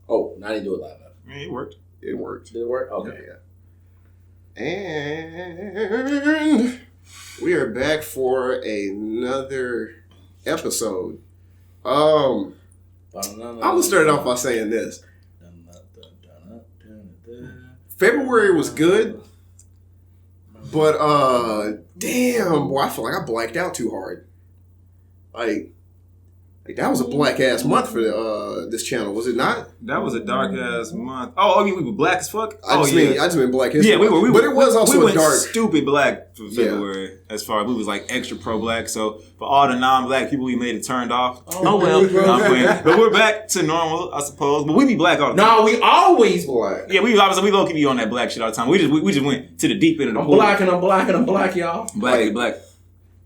Oh, I didn't do it live. I mean, it worked. It worked. Did it work? Okay. Yeah. And we are back for another episode. I'm gonna start it off by saying this. February was good, but damn, boy, I feel like I blacked out too hard. Like that was a black ass month for this channel, was it not? That was a dark ass month. Oh, we were black as fuck. I just mean black history. Yeah, we were. But it was also we went dark. Stupid black for February. As far as we was like extra pro black. So for all the non-black people, we made it turned off. Oh well, I'm playing. But we're back to normal, I suppose. But we be black all the time. No, we always black. Yeah, we low key be on that black shit all the time. We just went to the deep end of the pool. I'm black, y'all. Black.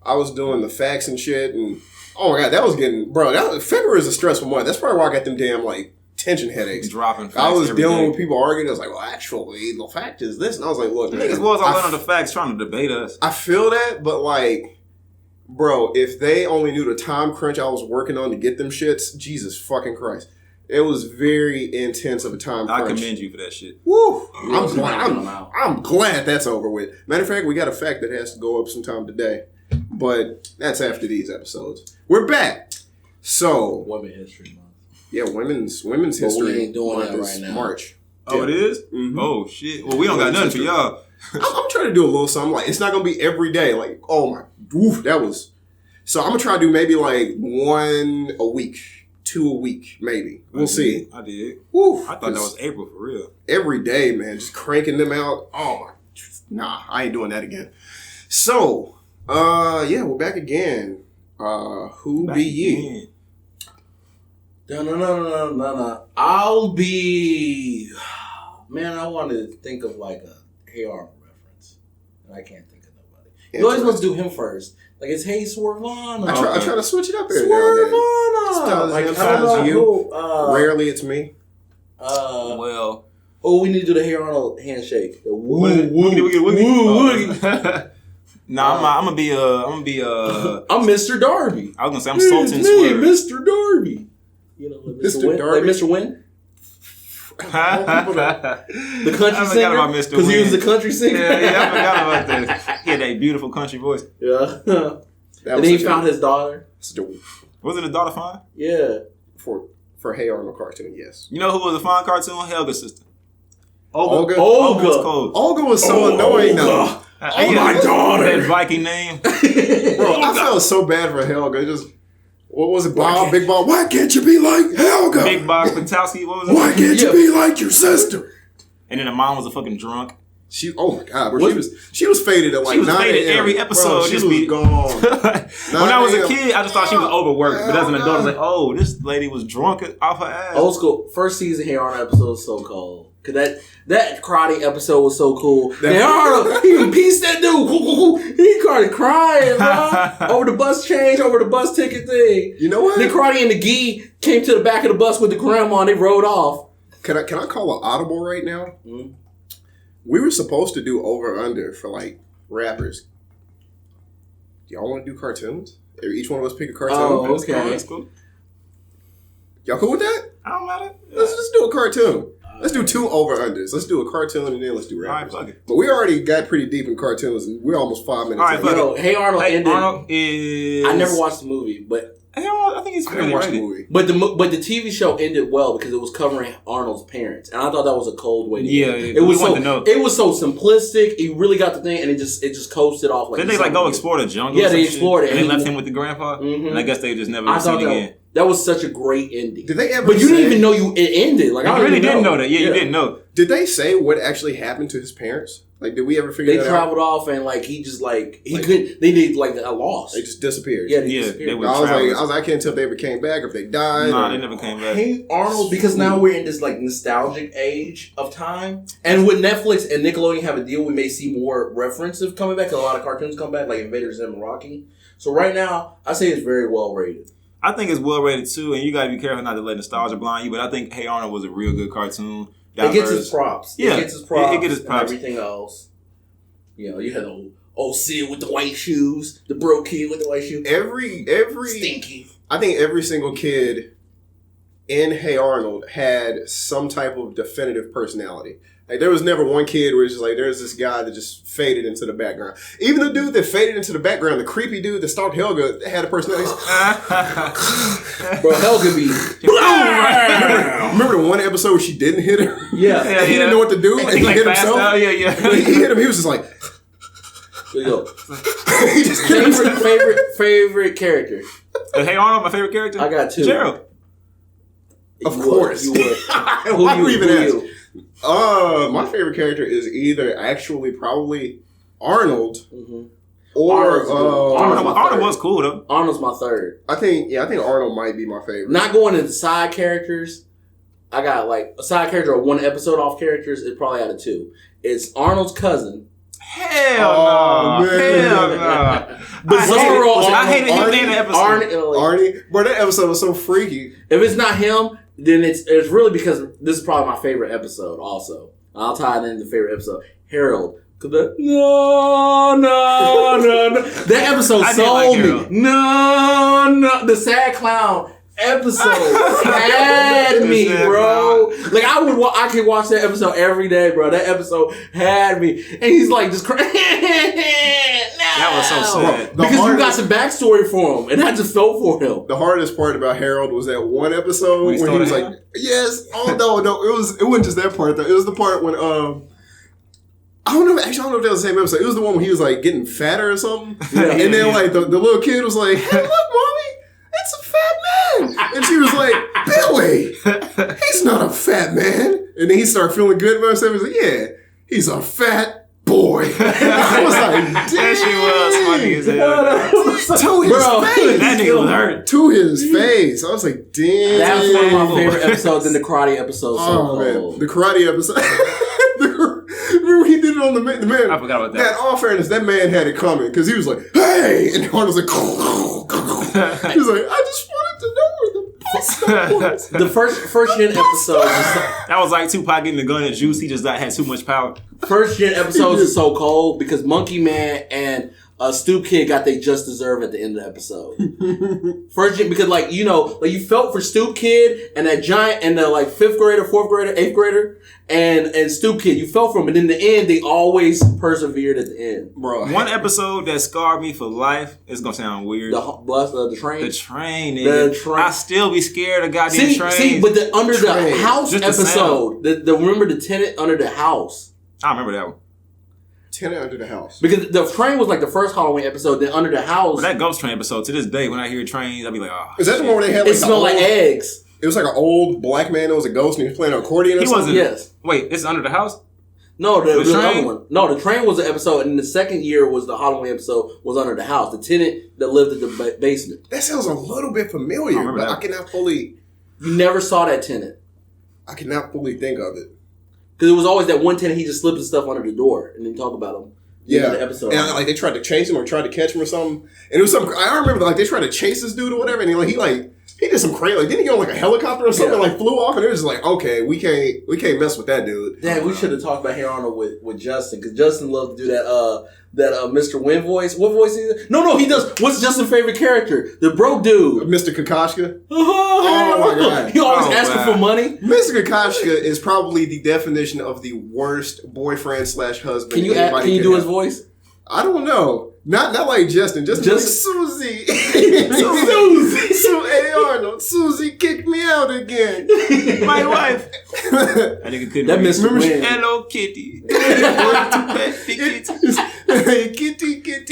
I was doing the facts and shit, and oh my god, that was getting, bro. February is a stressful month. That's probably why I got them damn like tension headaches. Dropping facts I was dealing day. with people arguing. I was like, well, actually, the fact is this, and I was like, look, niggas was all on the facts trying to debate us. I feel that, but like, bro, if they only knew the time crunch I was working on to get them shits, Jesus fucking Christ. It was very intense of a time crunch. I commend you for that shit. Woo! I'm glad that's over with. Matter of fact, we got a fact that has to go up sometime today. But that's after these episodes. We're back. So Women's History Month. Yeah, women's history. We ain't doing that right now. March. Oh, yeah. It is? Mm-hmm. Oh shit. Well, we don't got nothing for y'all. I'm trying to do a little something. Like, it's not gonna be every day. Like, oh my, oof, that was. So I'm gonna try to do maybe like 1 a week, 2 a week, maybe. We'll see. I did. Woo, I thought that was April for real. Every day, man, just cranking them out. Oh my, nah, I ain't doing that again. So. Yeah, we're back again. Who back be ye? No. I'll be. Man, I want to think of like a Hey Arnold reference, and I can't think of nobody. You always want to do him first. Like it's Hey Swervana. I try to switch it up here. Swervana. Like sometimes you. Rarely it's me. Well. Oh, we need to do the Hey Arnold handshake. The woo. I'm gonna be I'm Mr. Darby. I was gonna say I'm Sultan Swerve. Mr. Darby. You know, like Mr. Darby, like Mr. Wynn. The country singer. Because he was the country singer. Yeah, I forgot about that. He had that beautiful country voice. Yeah. And then he found his daughter. Wasn't his daughter fine? Yeah. For Hey Arnold cartoon, yes. You know who was a fine cartoon? Helga's sister. Olga. Olga was so annoying though. Oh my daughter! That Viking name. Bro, I felt so bad for Helga. What was it, Bob? Big Bob. Why can't you be like Helga? Big Bob Patowski. What was it? Why can't you be like your sister? And then the mom was a fucking drunk. Oh my god, bro, she was faded at like 9 a.m. She was faded every episode. Bro, she was gone. When I was a kid, I just thought she was overworked. But as an adult, I was like, oh, this lady was drunk off her ass. Old school. First season Hey Arnold episode was so cold. Cause that karate episode was so cool. Hey Arnold, he pieced that dude. He started crying, bro. Over the bus change, over the bus ticket thing. You know what? The karate and the gi came to the back of the bus with the grandma and they rode off. Can I call an audible right now? Mm-hmm. We were supposed to do over under for like rappers. Do y'all want to do cartoons? Each one of us pick a cartoon. Oh, okay. That's cool. Y'all cool with that? I don't matter. Let's just do a cartoon. Let's do 2 over-unders. Let's do a cartoon and then let's do rappers. All right, fuck it. But we already got pretty deep in cartoons and we're almost 5 minutes. All right, fuck it. Hey Arnold ended. Arnold is... I never watched the movie, but... Hey Arnold, I think he's fairly watched rated. the movie. But the TV show ended well because it was covering Arnold's parents. And I thought that was a cold way to do it. It was so simplistic. He really got the thing and it just coasted off. Like Didn't they like go explore the jungle? Yeah, they explored it. And they left him with the grandpa? Mm-hmm. And I guess they just never seen again. That was such a great ending. Did they ever? But you didn't even know it ended. Like I really didn't know that. Yeah, you didn't know. Did they say what actually happened to his parents? Like, did we ever figure that out? They traveled off and like he just like he couldn't. They did like a loss. They just disappeared. Yeah, they disappeared. I was like, I can't tell if they ever came back or if they died. Nah, they never came back. Hey Arnold, because now we're in this like nostalgic age of time, and with Netflix and Nickelodeon have a deal, we may see more references coming back. A lot of cartoons come back, like Invader Zim and Rocky. So right now, I say it's very well rated. I think it's well rated too, and you gotta be careful not to let nostalgia blind you. But I think Hey Arnold was a real good cartoon. It gets its props. Yeah, it gets its props. It gets its props. And everything else. You know, you had the old Sid with the white shoes, the broke kid with the white shoes. Every stinky. I think every single kid in Hey Arnold had some type of definitive personality. Like, there was never one kid where it's just like, there's this guy that just faded into the background. Even the dude that faded into the background, the creepy dude that stalked Helga, had a personality. Bro, Helga be... Remember the one episode where she didn't hit him? Yeah. And he didn't know what to do, and he hit himself? Yeah. He hit him, he was just like... There you go. He just hit himself. Favorite character? Hey Arnold, my favorite character? I got 2. Gerald. Of course. You would. Why do we even ask? My favorite character is either actually probably Arnold or Arnold was cool though. Arnold's my third. I think Arnold might be my favorite. Not going into side characters. I got like a side character or one episode off characters. It's probably out of 2. It's Arnold's cousin. Hell no. Hell no. But I hated him in the episode. Arnie. Bro, that episode was so freaky. If it's not him, then it's really because this is probably my favorite episode also. I'll tie it into the favorite episode. Harold. No. That episode sold me. No. The sad clown episode had me, bro. Like I could watch that episode every day, bro. That episode had me, and he's like just crying. That was so sad. Because you got some backstory for him, and I just felt for him. The hardest part about Harold was that one episode when he was like, "Yes, oh no, it wasn't just that part though. It was the part when I don't know if that was the same episode. It was the one when he was like getting fatter or something, and then like the little kid was like, "Hey, look, mommy, it's a fat man," and she was like, "Billy, he's not a fat man," and then he started feeling good about himself. He's like, "Yeah, he's a fat boy." I was like, "Damn." That shit was funny as hell. To his face. That nigga was hurt. To his face. I was like, damn. That was one of my favorite episodes in the karate episode. Man. The karate episode. Remember he did it on the man. I forgot about that. In all fairness, that man had it coming because he was like, "Hey," and Arnold was like, he was like, "I just wanted to know where the best was." The first gen episode. That was like Tupac getting the gun at Juice. He just had too much power. First gen episodes is so cold because Monkey Man and Stoop Kid got they just deserve at the end of the episode. First gen, because like you felt for Stoop Kid and that giant and the like 5th grader, 4th grader, 8th grader and Stoop Kid. You felt for them, but in the end they always persevered at the end. Bro, one episode that scarred me for life. It's gonna sound weird. The train. The train. Nigga. The train. I still be scared of goddamn trains. See, but the under the house just episode. The remember the tenant under the house. I remember that one. Tenant under the house. Because the train was like the first Halloween episode. Then under the house. But that Ghost Train episode, to this day, when I hear trains, I be like, oh. Is that the one where they had like it smelled like eggs? It was like an old black man that was a ghost and he was playing an accordion or something? Yes. Wait, this is under the house? No, the train? other one. No, the train was the episode, and the second year was the Halloween episode was under the house. The tenant that lived in the basement. That sounds a little bit familiar, but I cannot fully... You never saw that tenant. I cannot fully think of it. Because it was always that one tenant, he just slipped his stuff under the door, and then talk about him. Yeah, the episode. And like they tried to chase him or tried to catch him or something. And it was some. I remember like they tried to chase this dude or whatever, and he did some crazy. Like didn't he go on like a helicopter or something? Like flew off, and it was just like, okay, we can't mess with that dude. Damn, we should have talked about Hey Arnold with Justin because Justin loved to do that Mr. Win voice. What voice is it? No, he does. What's Justin's favorite character? The broke dude, Mr. Kokoschka. Oh my god, he always asking for money. Mr. Kokoschka is probably the definition of the worst boyfriend/husband. Can you do his voice? I don't know. Not like Justin. Just like Susie. Hey Arnold. Susie kicked me out again. My wife. I think it couldn't. That Mr. Win. Hello, Kitty. Kitty.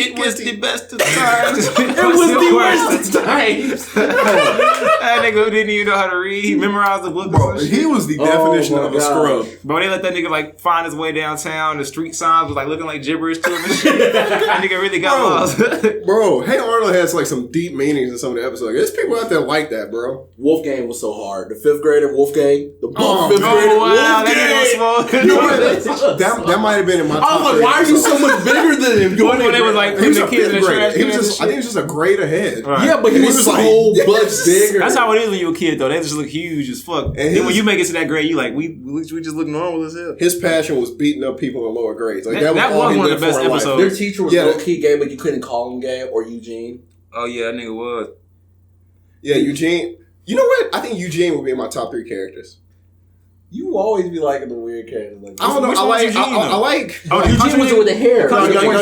It was the best of times. It was the worst of times. That nigga didn't even know how to read. He memorized the book. Bro, he was the definition of a scrub. Bro, they let that nigga like find his way downtown. The street signs was like looking like gibberish to him and shit. That nigga really got lost. Bro, Hey Arnold has like some deep meanings in some of the episodes. There's people out there like that, bro. Wolfgang was so hard. The 5th grader Wolfgang. The 5th grader wow, Wolfgang. That might have been in my top. I was like, why are you so much bigger than him? When they was like putting the kids in the trash. I think he was just a grade ahead. Right. Yeah, but he was so much bigger. That's how it is when you're a kid, though. They just look huge as fuck. And then when you make it to that grade, you like, we just look normal as hell. His passion was beating up people in lower grades. Like that was one of the best episodes. Their teacher was low-key gay, but you couldn't call him gay, or Eugene. Oh, yeah, that nigga was. Yeah, Eugene You know what? I think Eugene would be in my top 3 characters. You always be liking the weird characters. Like, I don't know. I like. Eugene was with the hair.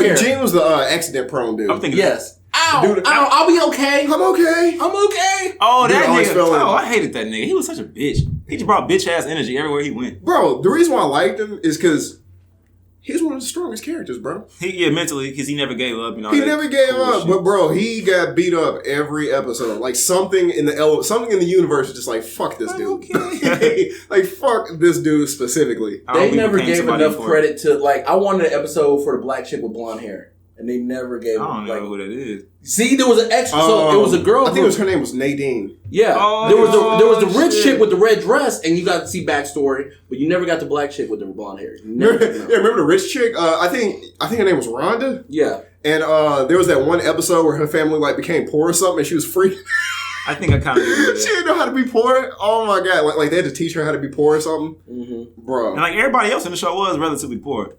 Eugene was the accident prone dude. I'm thinking. Yes. Ow, I'll be okay. I'm okay. Oh, that nigga. Oh, I hated that nigga. He was such a bitch. He just brought bitch ass energy everywhere he went. Bro, the reason why I liked him is because he's one of the strongest characters, bro. Mentally, because he never gave up. He never gave up, shit. But bro, he got beat up every episode. Like something in the universe is just like fuck this dude. Okay. Like fuck this dude specifically. They never gave enough credit to like. I wanted an episode for the black chick with blonde hair. And they never gave. I don't know who that is. See, there was an extra. So it was a girl. I think her name was Nadine. Yeah, there was the rich chick with the red dress, and you got to see backstory, but you never got the black chick with the blonde hair. Remember the rich chick? I think her name was Rhonda. Yeah, and there was that one episode where her family like became poor or something, and she was free. I think I kind of remember that. She didn't know how to be poor. Oh my god! Like they had to teach her how to be poor or something, bro. And like everybody else in the show was relatively poor.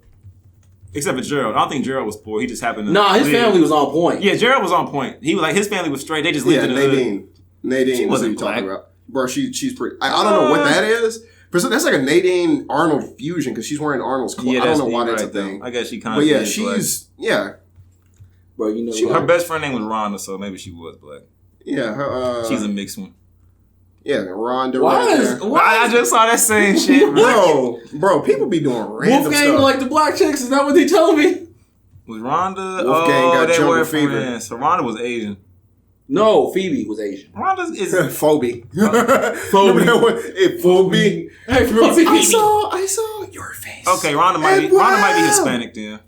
Except for Gerald. I don't think Gerald was poor. He just happened to... Nah, his family was on point. Yeah, Gerald was on point. He was like, his family was straight. They just lived in the hood. Nadine. She wasn't black. Talking about. Bro, she's pretty... I don't know what that is. But that's like a Nadine Arnold fusion because she's wearing Arnold's clothes. Yeah, I don't know why that's a thing. I guess she kind of... But yeah, she's... Black. Yeah. Bro, you know... Her best friend name was Rhonda, so maybe she was black. Yeah, her... she's a mixed one. Yeah, Rhonda. I just saw that same shit, bro. People be doing random Wolfgang stuff. like the black chicks. Is that what they telling me? Was Rhonda? Wolfgang got they were fever. friends. So Rhonda was Asian. No, Phoebe was Asian. Rhonda is Phoebe. Phoebe. Hey, Phoebe. I saw your face. Okay, Rhonda might be Hispanic then.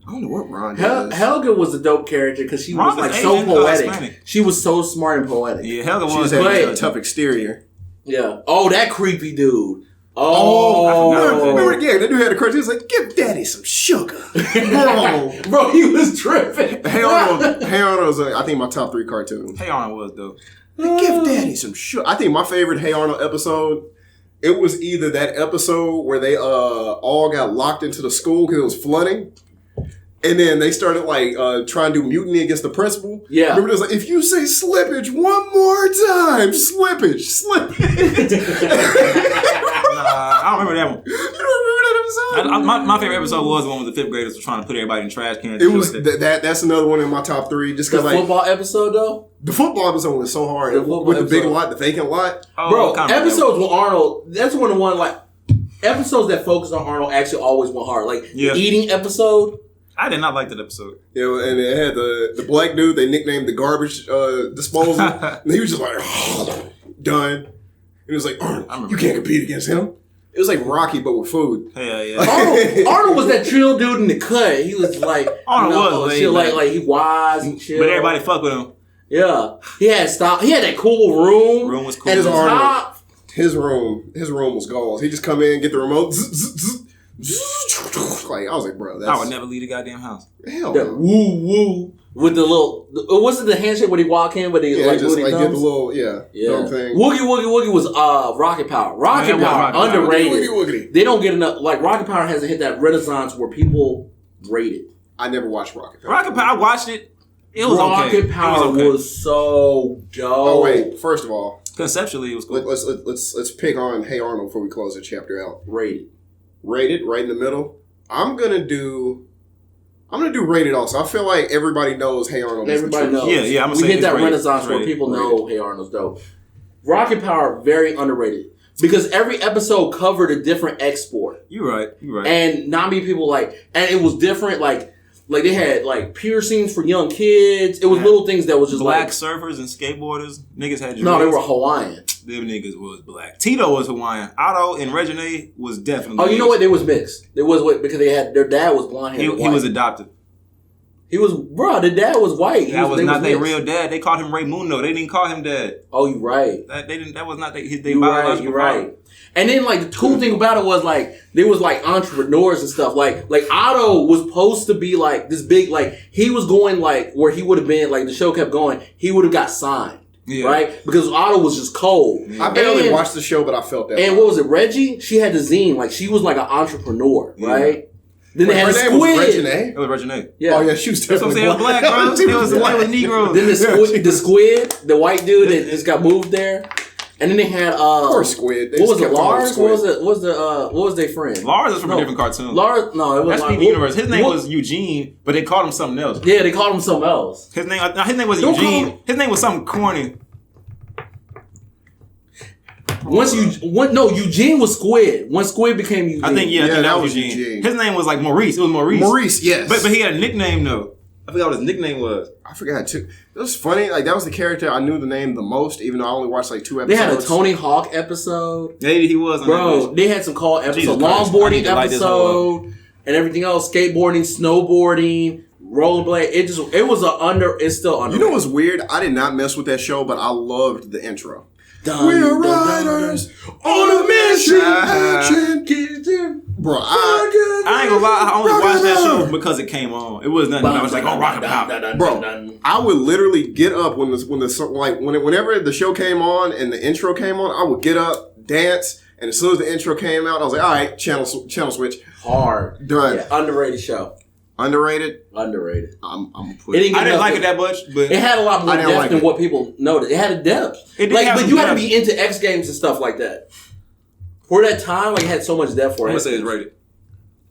I don't know what Rhonda is. Helga was a dope character because she was like so poetic. She was so smart and poetic. Yeah, Helga was. She had a tough exterior. Yeah. Oh, that creepy dude. Oh, remember? Yeah, that dude had a crush. He was like, "Give Daddy some sugar." Bro, he was tripping. Hey Arnold was, I think, my top 3 cartoon. Hey Arnold was dope. Give Daddy some sugar. I think my favorite Hey Arnold episode. It was either that episode where they all got locked into the school because it was flooding. And then they started like trying to do mutiny against the principal. Yeah. Remember, it was like, if you say slippage one more time, slippage. I don't remember that one. You don't remember that episode? My favorite episode was the one with the 5th graders trying to put everybody in trash cans. It was that's another one in my top 3. Just because the football episode though. The football episode was so hard with the big lot, the vacant lot. Bro, episodes with Arnold. That's one like episodes that focus on Arnold actually always went hard. Like the eating episode. I did not like that episode. Yeah, and it had the black dude they nicknamed the garbage disposal. And he was just like, done. And it was like, Arnold, you can't compete against him. It was like Rocky, but with food. Yeah. Arnold was that chill dude in the cut. He was like, Arnold was chill, like he wise and chill. But everybody fuck with him. Yeah, he had that cool room. Room was cool. And his room was gauze. He just come in, get the remote. Like I was like, bro, I would never leave the goddamn house. Hell, that woo woo with the little. Was it the handshake when he walk in? But he just like get the little dumb thing. Woogie was Rocket Power. Rocket Power underrated. Woogity. They don't get enough. Like Rocket Power hasn't hit that renaissance where people rate it. I never watched Rocket Power. Rocket Power, I watched it. It was Rocket Power was so dope. Oh wait, first of all, conceptually it was cool. Let's pick on Hey Arnold before we close the chapter out. Rated, right in the middle. I'm gonna do rated also. I feel like everybody knows Hey Arnold. Everybody knows. Yeah. We hit that renaissance where people know Hey Arnold's dope. Rocket Power, very underrated. Because every episode covered a different export. You're right. And not many people and it was different, like they had like piercings for young kids. It was little things that was just black surfers and skateboarders. Niggas had dreads. No, they were Hawaiian. Them niggas was black. Tito was Hawaiian. Otto and Regine was definitely. Oh, you know what? They was mixed. There was because they had their dad was blonde hair. He was adopted. He was the dad was white. That was not their real dad. They called him Raymundo. They didn't call him dad. Oh, you're right. That was not his biological You're right. And then like the cool thing about it was like they was like entrepreneurs and stuff. Like Otto was supposed to be like this big he was going where he would have been the show kept going. He would have got signed. Yeah. Right? Because Otto was just cold. I barely watched the show, but I felt that. And what was it? Reggie? She had the zine. She was like an entrepreneur, right? Then they had her name was Squid. Regina. It was Regina. Yeah. Oh yeah, she was That's what I'm definitely saying. Black, bro. It was white with Negroes. Then the Squid, the white dude that just got moved there. And then they had Poor Squid. They what was just it? kept calling Lars? Squid. What was their friend? Lars is from a different cartoon. Lars? No, it was That's Steven Universe. His name was Eugene, but they called him something else. Yeah, they called him something else. His name was Don't Eugene. His name was something corny. Eugene was Squid. When Squid became Eugene. I think that was Eugene. His name was like Maurice. It was Maurice. Maurice, yes. But he had a nickname though. I forgot what his nickname was. I forgot too. It was funny. Like that was the character I knew the name the most, even though I only watched like 2 episodes. They had a Tony Hawk episode. Maybe he was. Bro, they had some call episodes. Longboarding episode and everything else. Skateboarding, snowboarding, rollerblade. It's still under. You know what's weird? I did not mess with that show, but I loved the intro. We're riders on a mission. Action. Bro, I ain't gonna lie. I only watched that show because it came on. It was nothing. I was like, oh, rock about. Bro, I would literally get up whenever the show came on and the intro came on. I would get up, dance, and as soon as the intro came out, I was like, all right, channel switch. Hard. Done. Yeah, underrated show. Underrated. I'm put. I didn't like it that much, but it had a lot more depth than what people noticed. It had a depth. But you had to be into X Games and stuff like that. For that time, it had so much depth for it. I'm gonna say it's rated.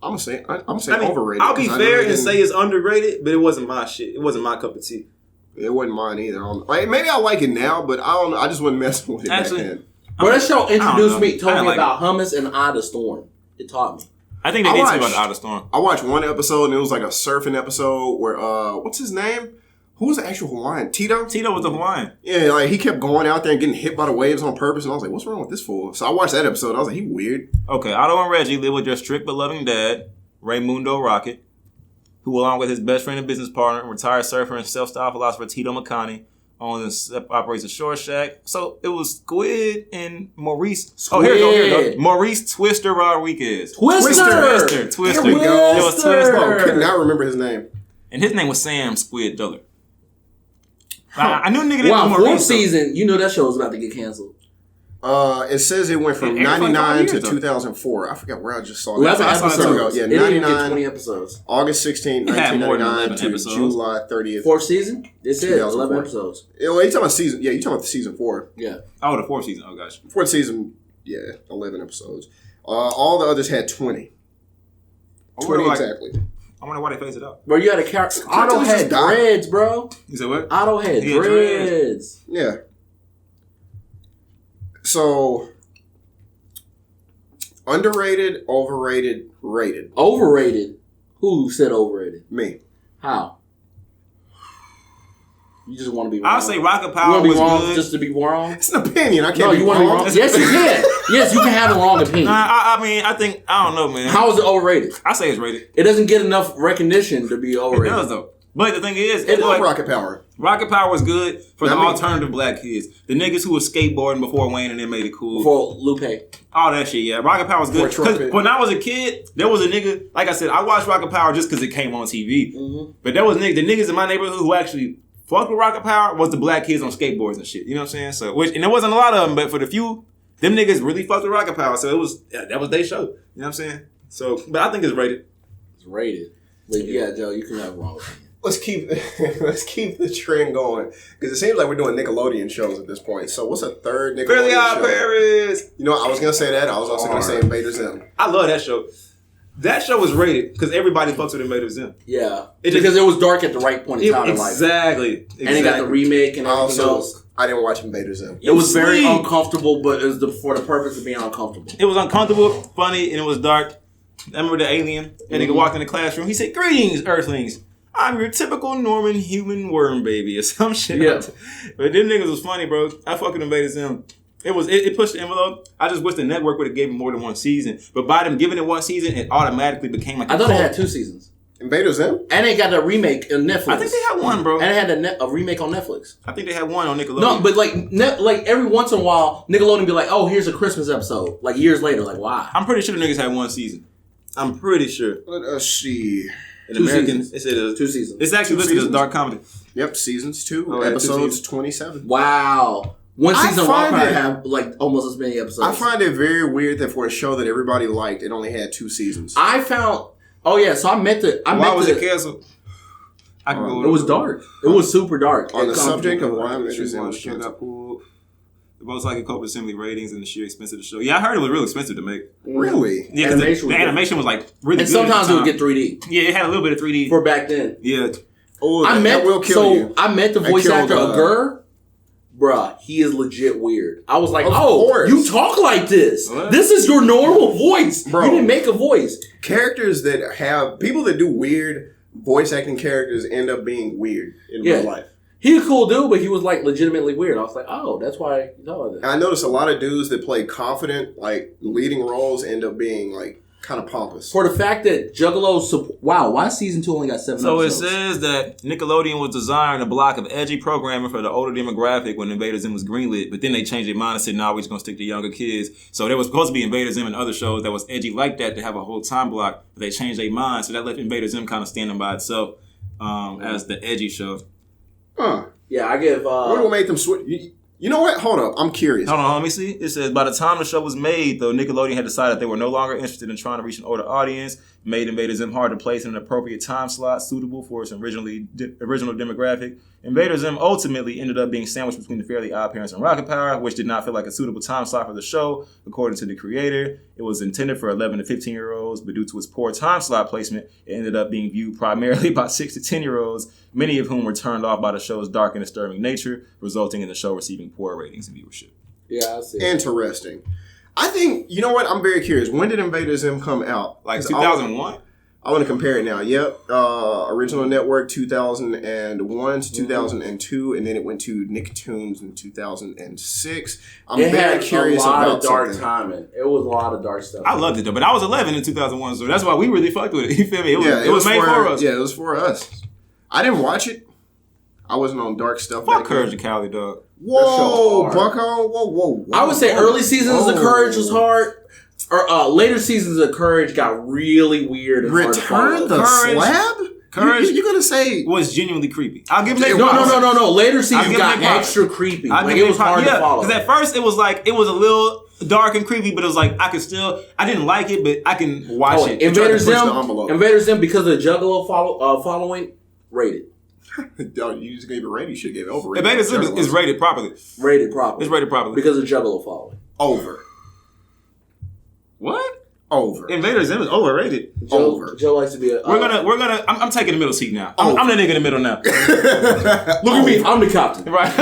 I'm gonna say overrated. I'll be fair and say it's underrated, but it wasn't my shit. It wasn't my cup of tea. It wasn't mine either. Maybe I like it now, but I don't know. I just wasn't messing with it back then. Bro, that show told me about hummus and Eye of the Storm. It taught me. I think they did talk about the Eye of the Storm. I watched one episode and it was like a surfing episode where what's his name? Who was the actual Hawaiian? Tito? Tito was the Hawaiian. Yeah, like he kept going out there and getting hit by the waves on purpose, and I was like, what's wrong with this fool? So I watched that episode. I was like, he weird. Okay, Otto and Reggie live with their strict but loving dad, Raymundo Rocket, who along with his best friend and business partner, retired surfer and self-styled philosopher Tito McConney, owns and operates a shore shack. So it was Squid and Maurice. Squid. Oh, here we go. Maurice Twister Rodriguez. Twister. There we go. It was Twister. Bro, could not remember his name. And his name was Sam Squid Duller. I knew a nigga named Maurice. Maurice. Season, you know that show was about to get canceled. It says it went from 99 to 2004. I forgot where I just saw that. 11 episodes. Yeah, it didn't even 99. get 20 episodes. August 16, It had more than 1999 11 to episodes. July 30th. Fourth season? It said 11 2004. episodes. Yeah, well, you talking about season? Yeah, you talking about the season 4? Yeah. Oh, the fourth season. Oh, gosh. Fourth season, yeah, 11 episodes. All the others had 20. 20 exactly. I wonder why they phased it out. Bro, you had a character. Otto had dreads, bro. You said what? Otto had dreads. Yeah. So, underrated, overrated, rated. Overrated? Who said overrated? Me. How? You just want to be wrong. I'll say Rocket Power was wrong good. just to be wrong? It's an opinion. I can't No, you want to be wrong? Yes, you can. Yes, you can have a wrong opinion. I don't know, man. How is it overrated? I say it's rated. It doesn't get enough recognition to be overrated. It does, though. But the thing is, I love Rocket Power. Rocket Power was good for the alternative black kids. The niggas who was skateboarding before Wayne and them made it cool. Before Lupe. All that shit, yeah. Rocket Power was good. Because when I was a kid, there was a nigga, like I said, I watched Rocket Power just because it came on TV. Mm-hmm. But there was the niggas in my neighborhood who actually fucked with Rocket Power was the black kids on skateboards and shit. You know what I'm saying? So, and there wasn't a lot of them, but for the few, them niggas really fucked with Rocket Power. So that was their show. You know what I'm saying? So, but I think it's rated. It's rated. But yeah, Joe, you can have wrong opinion. Let's keep the trend going because it seems like we're doing Nickelodeon shows at this point. So what's a third Nickelodeon Fairly Odd show? Parents. You know, I was gonna say that. I was also gonna say Invader Zim. I love that show. That show was rated because everybody fucks with Invader Zim. Yeah, because it was dark at the right point in time in life. Exactly. And it got the remake and everything else. I didn't watch Invader Zim. It was very uncomfortable, but it was for the purpose of being uncomfortable. It was uncomfortable, funny, and it was dark. I remember the alien. And nigga walked in the classroom. He said, "Greetings, Earthlings. I'm your typical Norman human worm baby," or some shit. Yeah. But them niggas was funny, bro. I fucking Invader Zim. It pushed the envelope. I just wish the network would have given more than one season. But by them giving it one season, it automatically became like I thought it had 2 seasons. Invader Zim? And they got a remake on Netflix. I think they had one, bro. And it had a remake on Netflix. I think they had one on Nickelodeon. No, but like every once in a while, Nickelodeon be like, "Oh, here's a Christmas episode." Like years later, like why? I'm pretty sure the niggas had one season. I'm pretty sure. Let us see. In American, it said 2 seasons. It's actually listed as dark comedy. Yep, seasons 2, Oh, yeah, episodes 2 27. Wow. One season Rock Power have like almost as many episodes. I find it very weird that for a show that everybody liked, it only had 2 seasons. I found Oh yeah, so I met the. Why was it canceled? I can go. It was dark. It was super dark. On the subject of why the most likely culprit assembly ratings and the sheer expense of the show. Yeah, I heard it was real expensive to make. Really? Yeah, because the animation was like really and good. Sometimes it would get 3D. Yeah, it had a little bit of 3D for back then. Yeah. Oh, that will kill you. I met the voice actor of Gur. Bruh, he is legit weird. I was like, of course. You talk like this. What? This is your normal voice. Bro, you didn't make a voice. Characters that have people that do weird voice acting characters end up being weird in real life. He's a cool dude, but he was like legitimately weird. I was like, oh, that's why you know that. I noticed a lot of dudes that play confident, like leading roles, end up being like kind of pompous. For the fact that Juggalo, why season 2 only got 7 episodes? So it says that Nickelodeon was desiring a block of edgy programming for the older demographic when Invader Zim was greenlit, but then they changed their mind and said, nah, we're just going to stick to younger kids. So there was supposed to be Invader Zim and other shows that was edgy like that to have a whole time block, but they changed their mind, so that left Invader Zim kind of standing by itself as the edgy show. Huh. Yeah, I give... what made them switch? You know what? Hold up. I'm curious. Hold on, let me see. It says, by the time the show was made, though, Nickelodeon had decided they were no longer interested in trying to reach an older audience, made Invader Zim hard to place in an appropriate time slot suitable for its original demographic. Invader Zim ultimately ended up being sandwiched between The Fairly Odd Parents and Rocket Power, which did not feel like a suitable time slot for the show, according to the creator. It was intended for 11 to 15-year-olds, but due to its poor time slot placement, it ended up being viewed primarily by 6 to 10-year-olds, many of whom were turned off by the show's dark and disturbing nature, resulting in the show receiving poor ratings and viewership. Yeah, I see. Interesting. I think, you know what? I'm very curious. When did Invader Zim come out? Like 2001? I want to compare it now. Yep. Original network 2001 to 2002, and then it went to Nicktoons in 2006. I'm very curious about a lot of dark something. timing. It was a lot of dark stuff. I loved it though, but I was 11 in 2001, so that's why we really fucked with it. You feel me? It was made for us. Yeah, it was for us. I didn't watch it. I wasn't on dark stuff. Fuck Courage the Cowardly Dog. Whoa, Bucko. Whoa. I would say early seasons of Courage was hard. Or later seasons of Courage got really weird and Return the Slab? Courage, you're gonna say was genuinely creepy. I'll give it No. Later seasons got extra creepy. Like it was hard to follow. Because at first it was a little dark and creepy, but it was like I didn't like it, but I can watch it. Invader Zim because of the Juggalo following, rated. You just gave it rated. You should have gave it overrated. Invader Zim is rated properly. It's rated properly because of Juggalo following. Over. What? Over. Invader Zim is overrated. Joe likes to be a... We're gonna. I'm taking the middle seat now. I'm the nigga in the middle now. Look at me. I'm the captain. Right.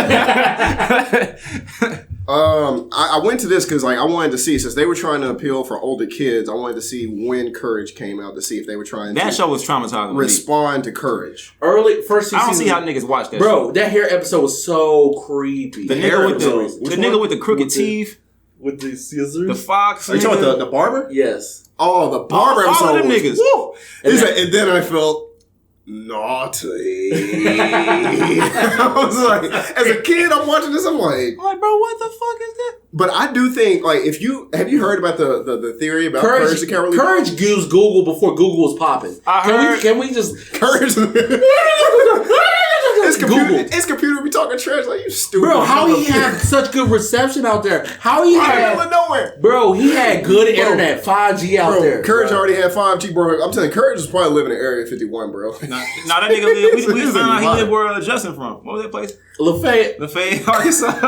I went to this because I wanted to see, since they were trying to appeal for older kids, I wanted to see when Courage came out to see if they were trying that show was traumatizing. Respond to Courage. First season. I don't see how niggas watch that. Bro, show. that hair episode was so creepy. The nigga with the crooked teeth. With the scissors? The fox? Are you talking about the barber? Yes. Oh, the barber episode. All of them niggas. Woo! And then I felt naughty. I was like, as a kid, I'm watching this, I'm like, bro, what the fuck is that? But I do think, have you heard about the theory about Courage the Cowardly Dog? Courage used Google before Google was popping. Can we just... Courage... His computer be talking trash like you stupid. Bro, how he had such good reception out there? How he had... Out of nowhere. Bro, he had good internet, 5G out there. Courage already had 5G, bro. I'm telling you, Courage was probably living in Area 51, bro. Nah, that nigga lived... We found out he lived where Justin from. What was that place? Lafayette, Arkansas.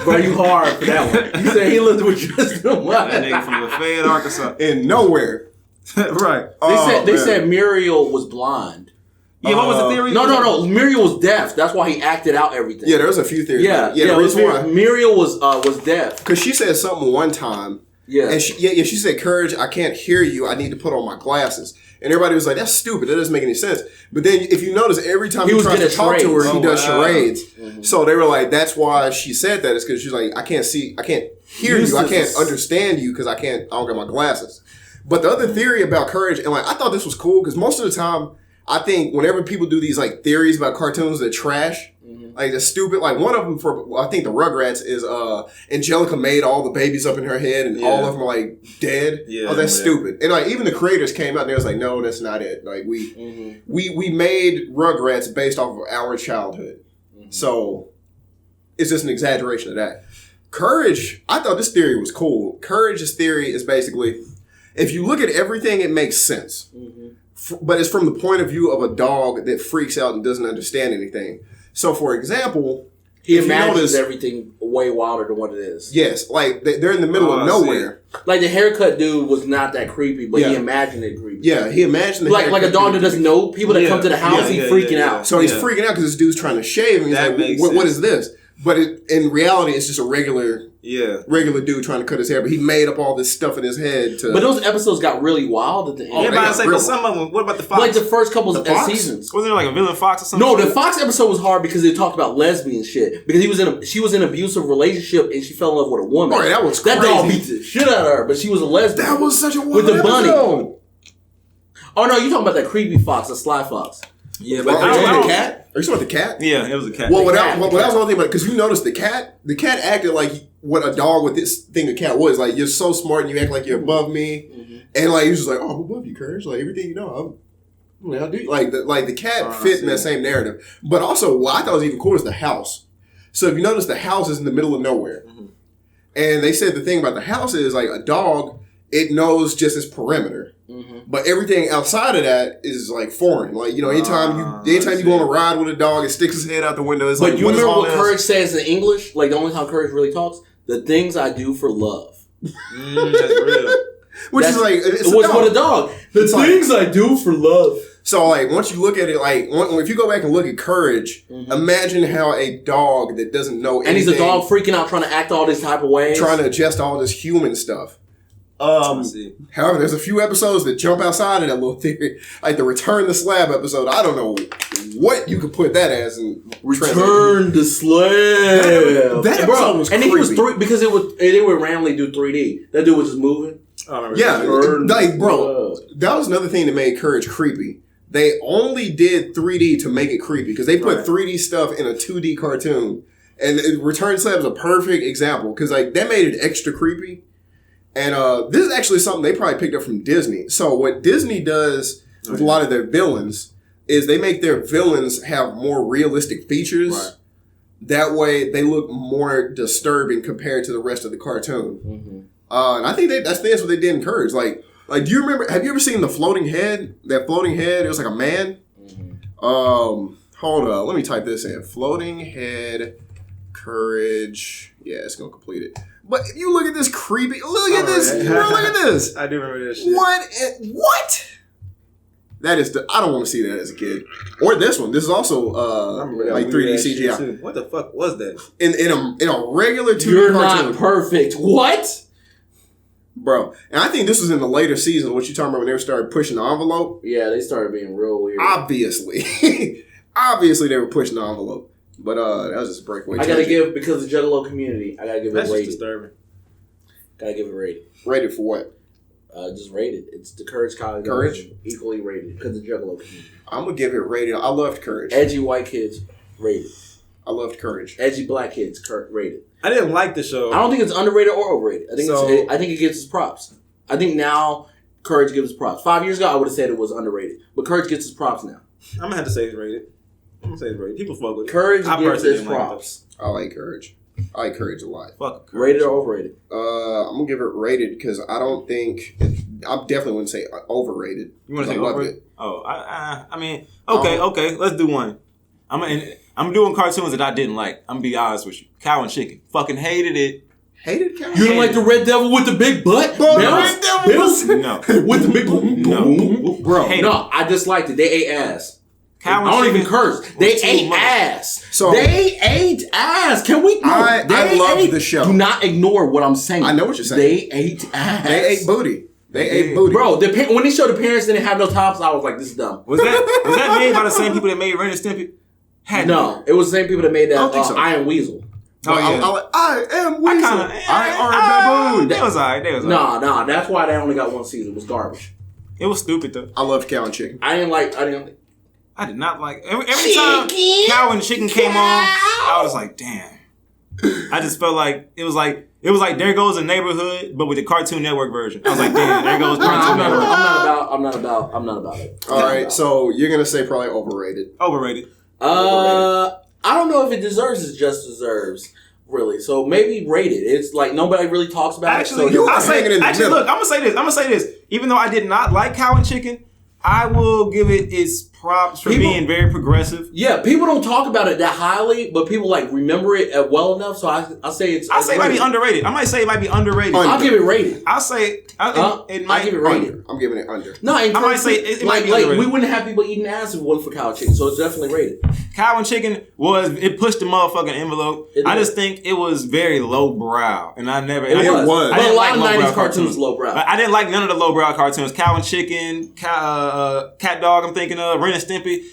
Bro, you hard for that one. You said he lived with Justin. What? That nigga from Lafayette, Arkansas. In nowhere. Right. They said Muriel was blind. Yeah, what was the theory? No. Muriel was deaf. That's why he acted out everything. Yeah, there was a few theories. Yeah. The reason why Muriel was deaf because she said something one time. Yeah, and she said, "Courage, I can't hear you. I need to put on my glasses." And everybody was like, "That's stupid. That doesn't make any sense." But then, if you notice, every time he tries to talk to her, he does charades. Mm-hmm. So they were like, "That's why she said that." It's because she's like, "I can't hear you. I can't understand you because I don't get my glasses." But the other theory about Courage, and I thought this was cool because most of the time, I think whenever people do these theories about cartoons that trash, they're stupid. One of them I think the Rugrats is Angelica made all the babies up in her head and all of them are dead. Yeah, oh, that's stupid. And even the creators came out and they was like, no, that's not it. We made Rugrats based off of our childhood. Mm-hmm. So it's just an exaggeration of that. Courage, I thought this theory was cool. Courage's theory is basically, if you look at everything, it makes sense. Mm-hmm. but it's from the point of view of a dog that freaks out and doesn't understand anything. So, for example, he imagines everything way wilder than what it is. Yes, like they're in the middle of nowhere. Like the haircut dude was not that creepy, but he imagined it creepy. Yeah, he imagined the like a dog that doesn't know people that come to the house. He's freaking out. So he's freaking out because this dude's trying to shave, and he's like, "What is this?" But in reality, it's just a regular dude trying to cut his hair. But he made up all this stuff in his head. But those episodes got really wild at the end. But some of them. What about the Fox? Like the first couple of seasons. Wasn't there like a villain Fox or something? No, the Fox episode was hard because they talked about lesbian shit. Because she was in an abusive relationship and she fell in love with a woman. Oh, that was crazy. That dog beat the shit out of her, but she was a lesbian. That was such a wild with the bunny. episode. Oh no, you talking about that creepy fox, the sly fox? Yeah, but are you talking about the cat? Are you talking about the cat? Yeah, it was a cat. Well, that was the only thing about it, because you noticed the cat acted like what a dog with this thing a cat was. Like, you're so smart and you act like you're above me. Mm-hmm. And like, he was just like, oh, I'm above you, Courage. Like, everything you know, I'll do. Like the cat fit in that same narrative. But also, what I thought was even cool is the house. So if you notice, the house is in the middle of nowhere. Mm-hmm. And they said the thing about the house is like a dog, it knows just its perimeter. Mm-hmm. But everything outside of that is like foreign. Like, you know, anytime you go on a ride with a dog, it sticks its head out the window. It's but like, you remember what Courage says in English? Like the only time Courage really talks? The things I do for love. That's real. Which is like, it's what a dog. The things I do for love. So like, once you look at it, like if you go back and look at Courage, imagine how a dog that doesn't know anything, and he's a dog freaking out, trying to act all this type of ways, trying to adjust all this human stuff. However, there's a few episodes that jump outside of that little theory, like the Return to Slab episode. I don't know what you could put that as. Return to Slab. That episode was and creepy. He was because they would randomly do 3D. That dude was just moving. Yeah, like bro, that was another thing that made Courage creepy. They only did 3D to make it creepy because they put 3D stuff in a 2D cartoon, and Return to Slab is a perfect example because like that made it extra creepy. And this is actually something they probably picked up from Disney. So what Disney does with a lot of their villains is they make their villains have more realistic features. Right. That way they look more disturbing compared to the rest of the cartoon. Mm-hmm. And I think that's what they did in Courage. Like, do you remember, have you ever seen the floating head? That floating head, it was like a man. Mm-hmm. Hold on, let me type this in. Floating head, Courage. Yeah, it's going to complete it. But if you look at this creepy, look at this. I do remember this shit. What? That is I don't want to see that as a kid. Or this one. This is also like 3D CGI. What the fuck was that? In a regular 2D You're cartoon. Not perfect. What? Bro. And I think this was in the later seasons, what you talking about when they started pushing the envelope. Yeah, they started being real weird. Obviously. Obviously they were pushing the envelope. But that was just a breakaway. I gotta give, because of the Juggalo community, I gotta give it a rating. That's just disturbing. Gotta give it a rating. Rated for what? Just rated. It's the Courage College. Courage? Equally rated because of the Juggalo community. I'm gonna give it rated. I loved Courage. Edgy white kids, rated. I loved Courage. Edgy black kids, rated. I didn't like the show. I don't think it's underrated or overrated. I think it gets its props. I think now Courage gives its props. 5 years ago, I would have said it was underrated, but Courage gets its props now. I'm gonna have to say it's rated. People fuck with it. Courage gives its props. I like Courage. I like Courage a lot. Fuck Courage. Rated or overrated? I'm gonna give it rated because I don't think I definitely wouldn't say overrated. You want to say overrated? Oh, I mean, okay. Let's do one. I'm doing cartoons that I didn't like. I'm gonna be honest with you. Cow and Chicken. Fucking hated it. Hated Cow? You don't like the Red Devil with the big butt? Bro, the Red Devil? No. With the big butt? No. Bro. No, I disliked it. They ate ass. I don't even curse. They ate ass. So they ate ass. Can we? I loved the show. Do not ignore what I'm saying. I know what you're saying. They ate ass. They ate booty. They ate booty. Bro, when they showed the parents didn't have no tops, I was like, this is dumb. Was that made by the same people that made Ren and Stimpy? No, it was the same people that made that Iron Weasel. Oh, yeah. I am Weasel. I are baboon. They was alright. No, that's why they only got one season. It was garbage. It was stupid though. I loved Cow and Chicken. I did not like every time Cow and Chicken came on, I was like, damn. I just felt like it was like There Goes a Neighborhood, but with the Cartoon Network version. I was like, damn, there goes Cartoon Network. I'm not about it. All right, so you're gonna say probably overrated. Overrated. I don't know if it deserves it just deserves, really. So maybe rated. It's like nobody really talks about actually, it. So look, I'm gonna say this. Even though I did not like Cow and Chicken, I will give it its props for being very progressive. Yeah, people don't talk about it that highly, but people like remember it well enough. So I'll say it's. I say it might be underrated. I might say it might be underrated. I'll give it rated. I'll say it might give it rated. I'm giving it under. No, I might say it might be underrated. We wouldn't have people eating ass if it wasn't for cow chicken, so it's definitely rated. Cow and chicken it pushed the motherfucking envelope. I just think it was very lowbrow, and I never. It was. I didn't like a lot of '90s cartoons lowbrow. I didn't like none of the lowbrow cartoons. Cow and chicken, Cat Dog. I'm thinking of Ren and Stimpy.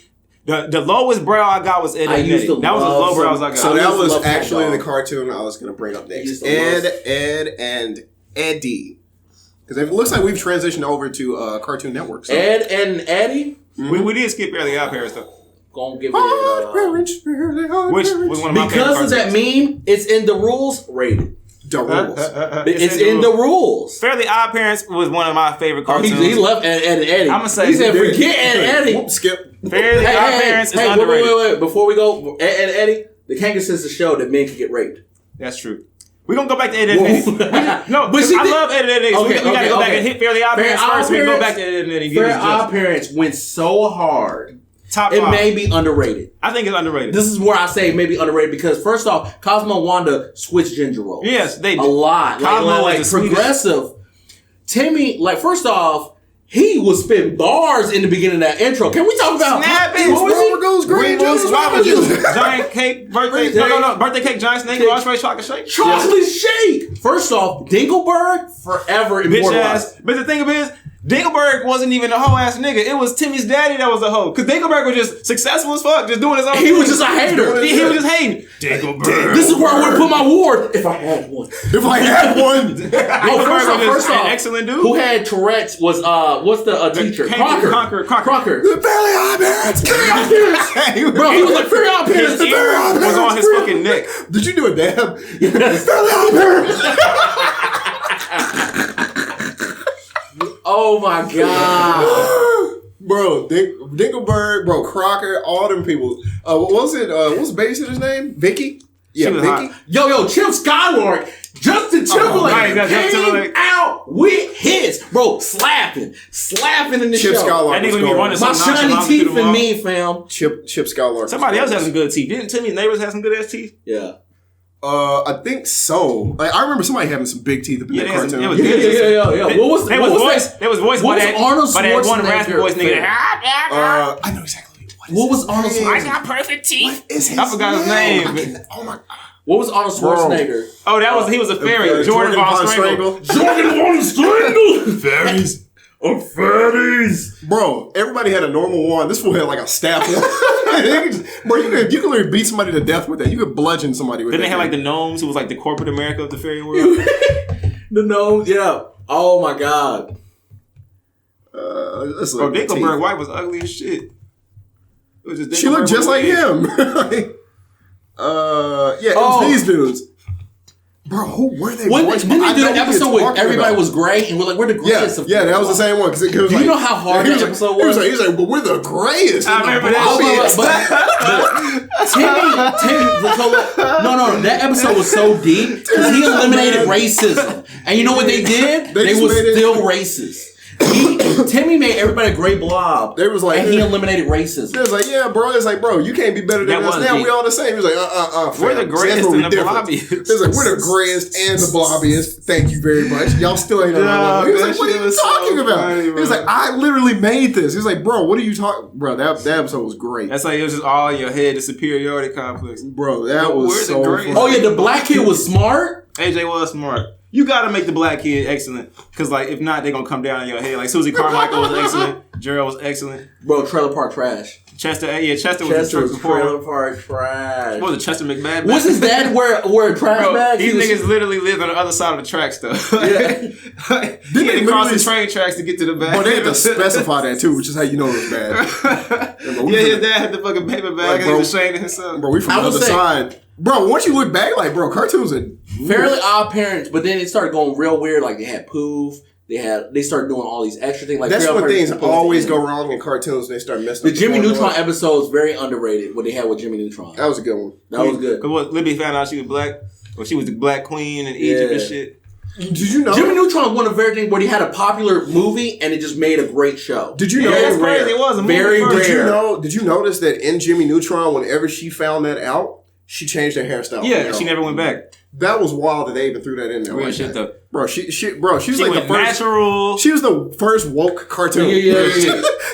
The lowest brow I got was Ed and Eddie. That was the low brows I got. So that was actually the cartoon I was going to bring up next. Ed, and Eddie. Because it looks like we've transitioned over to Cartoon Network. So. Ed and Eddie? Mm-hmm. We did skip Fairly Odd Parents though. Gonna give it which was one of my favorite because of that meme, it's in the rules rated. The rules. It's in the rules. Fairly Odd Parents was one of my favorite cartoons. He left Ed and Eddie. I'm gonna say he said forget Ed and Eddie. Whoop, skip. Fairly Odd Parents is underrated. Wait. Before we go, Ed and Eddie, the Kangas Sisters show that men can get raped. That's true. We're gonna go back to Ed and Eddie. No, but I love Ed and Eddie. So we gotta go back and hit Fairly Odd Parents first. We go back to Ed and Eddie. Fairly Odd Parents went so hard. Top it 5. may be underrated. I think it's underrated. This is where I say it may be underrated because first off, Cosmo and Wanda switched gender roles. Yes, they did. A lot. Cosmo like progressive. Timmy, first off, he was spitting bars in the beginning of that intro. Can we talk about snapping? What goes green? Giant cake, birthday. No. Birthday cake, giant snake, large face, chocolate shake. Chocolate shake. First off, Dingleberg forever immortalized. But the thing is, Dingleberg wasn't even a hoe ass nigga. It was Timmy's daddy that was a hoe. Cause Dingleberg was just successful as fuck, just doing his own thing. He was just a hater. He was just hating. Dingleberg. This is where I would put my ward if I had one. First off, an excellent dude. Who had Tourette's was what's the teacher? Crocker. The Fairly Odd Parents. Bro, he was like Fairly Odd Parents. His ear was on his fucking neck. Did you do a dab? Fairly Odd Parents. Oh my god. Bro, Dingleberg, bro, Crocker, all them people. What was it? What's the babysitter's name? Vicky? Yeah, Vicky. Yo, Chip Skylark. Justin Timberlake came out with hits. Bro, slapping in the Chip show. Skylark. That nigga be running my shiny teeth and me, fam. Chip Skylark. Somebody else has some good teeth. Didn't Timmy's neighbors have some good ass teeth? Yeah. I think so. I remember somebody having some big teeth up in that cartoon. Yeah. What was by that one raspy voice nigga. I know exactly what was Arnold Schwarzenegger. I got perfect teeth. What is his I forgot his name. Oh my god. What was Arnold Schwarzenegger? Oh, he was a fairy. Jordan Von Strangle. Jordan Von Strangle. Fairies. Oh, fairies. Bro, everybody had a normal one. This fool had like a staff one. Bro, you could literally beat somebody to death with that. You could bludgeon somebody with that. Then they had like the gnomes who was like the corporate America of the fairy world. The gnomes, yeah. Oh my god. Dingleberg White was ugly as shit. She looked just like him. It was these dudes. Bro, who were they? Didn't they do an episode where everybody was gray and we're like, we're the grayest of people? Yeah, that was the same one. Do you know how hard that episode was? He was like, but we're the grayest. I remember that. No, that episode was so deep because he eliminated racism. And you know what they did? They were still racist. Timmy made everybody a gray blob. They was like, and he eliminated racism. They was like, yeah, bro. It's like, bro, you can't be better than us. Now we all the same. He was like, we're the greatest and the blobbiest. He was like, we're the greatest and the blobbiest. Thank you very much. Y'all still ain't on my level. He was like, what are you talking about? He was like, I literally made this. He was like, bro, what are you talking? Bro, that episode was great. That's like it was just all in your head, the superiority complex. Bro, that was so funny. Oh yeah, the black kid was smart. AJ was smart. You gotta make the black kid excellent, cause like if not, they're gonna come down in your head. Like Susie Carmichael was excellent, Gerald was excellent. Bro, Trailer Park Trash. Chester was Trailer Park Trash. What was it, Chester McMahon? Was his dad wear a trash bag? These niggas literally lived on the other side of the tracks though. Yeah. He had to cross the train tracks to get to the bag. But they had to specify that too, which is how you know it was bad. His dad had the fucking paper bag and he was ashamed of himself. Bro, we from the other side. Bro, once you look back, like, bro, cartoons are Fairly Odd Parents, but then it started going real weird. Like they had Poof, they started doing all these extra things. Like that's when things always go wrong in cartoons. They start messing up. The Jimmy Neutron episode is very underrated. What they had with Jimmy Neutron, that was a good one. That was good. Cause what Libby found out she was black, or she was the black queen in Egypt and shit. Did you know? Jimmy Neutron was one of the very things where he had a popular movie and it just made a great show. Did you know? Yeah, that's crazy. It was a very rare. Did you notice that in Jimmy Neutron, whenever she found that out, she changed her hairstyle? Yeah, she never went back. That was wild that they even threw that in there. Real like shit that. though. Bro, she was like the first natural. She was the first woke cartoon. Yeah.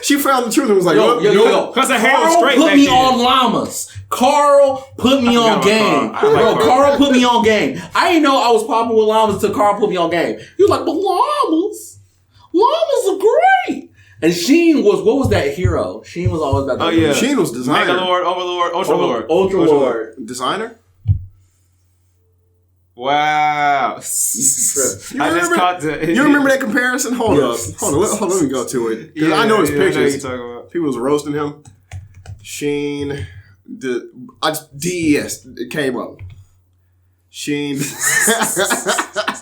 She found the truth and was like, yo. Because her hair was Carl straight put back me then. on llamas. Carl put me on game. Carl put me on game. I didn't know I was popping with llamas until Carl put me on game. He was like, but llamas are great. And Sheen was, what was that hero? Sheen was always about that. Oh, yeah. Sheen was designer. Megalord, Overlord, Ultralord. Ultralord. Designer? Wow. I You remember that comparison? Hold up. Let me go to it. Because I know his pictures. I know what People was roasting him. Sheen. DES. It came up. Sheen.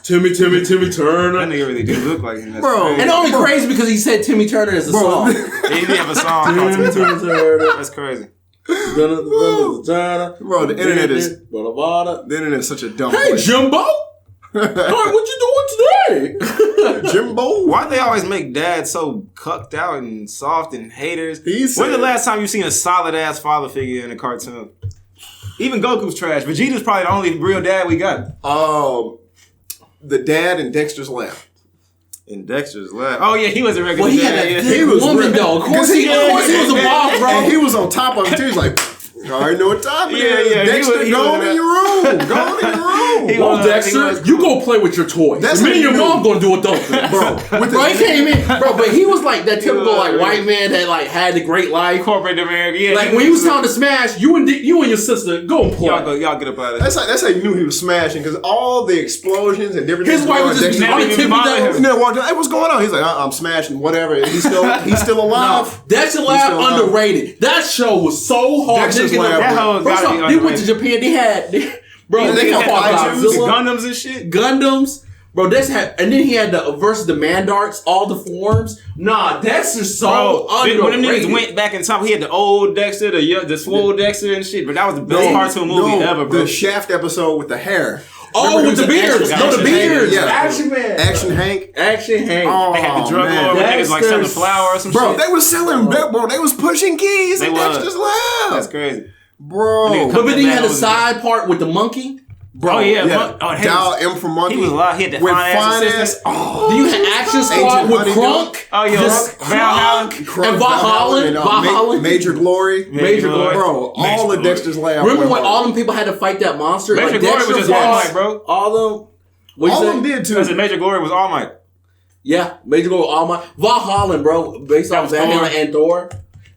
Timmy Turner. that nigga really do look like him. That's Bro. crazy. And only crazy because he said Timmy Turner is a song. He didn't have a song called Timmy Turner. That's crazy. Bro, the internet is such a dumb Hey, place. Jimbo. What you doing today? Jimbo? Why they always make dad so cucked out and soft and haters? When's the last time you seen a solid ass father figure in a cartoon? Even Goku's trash. Vegeta's probably the only real dad we got. The dad in Dexter's Lab. In Dexter's Lab. Oh yeah, he was a regular Well, he dad. had a yeah. thick woman though. Of course he was a boss, bro. And he was on top of it too. He's like, I already know what time it is. Yeah, Dexter, he go was in your room. Go in your room. Well, Dexter, you go play with your toys. That's Me and your how you mom gonna do adult things. Bro, he came in, bro, but he was like that typical like white man that like had the great life. Corporate America. Yeah, like when he was telling to smash, you and your sister go and play. Y'all get up out of there. That's how you knew he was smashing, because all the explosions and different His wife was just Dexter walked in. Hey, what's going on? He's like, I'm smashing whatever. He's still alive. Dexter's Lab underrated. That show was so hard. Dexter's Lab. That whole First off, they went to Japan. They had they fought Godzilla, Gundams and shit. Gundams. Bro, and then he had the versus the Mandarks, all the forms. Nah, Dexter's so underrated. When them niggas went back in time, he had the old Dexter, the swole Dexter and shit. But that was the best cartoon movie ever, bro. The Shaft episode with the hair. Oh, with the beards. No, the beards. Yeah. Action Man. Action Hank. Oh, they had the drug lord where niggas like selling flour or some shit. Bro, they was selling, bro. They was pushing keys in Dexter's Lab. That's crazy. Bro. But then he had a side part with the monkey. Bro, Dial M for Monkey. He was alive. He had the with finance. Then you had Action Squad with Krunk. Oh yeah, Krunk and Valhalla. Major Glory. Bro, all of Dexter's Lab. Remember when all them people had to fight that monster? Major Glory was just All Might, bro. All them did too. Because Major Glory was All Might. Yeah, Major Glory All Might. Valhalla, bro, based off Valhalla and Thor.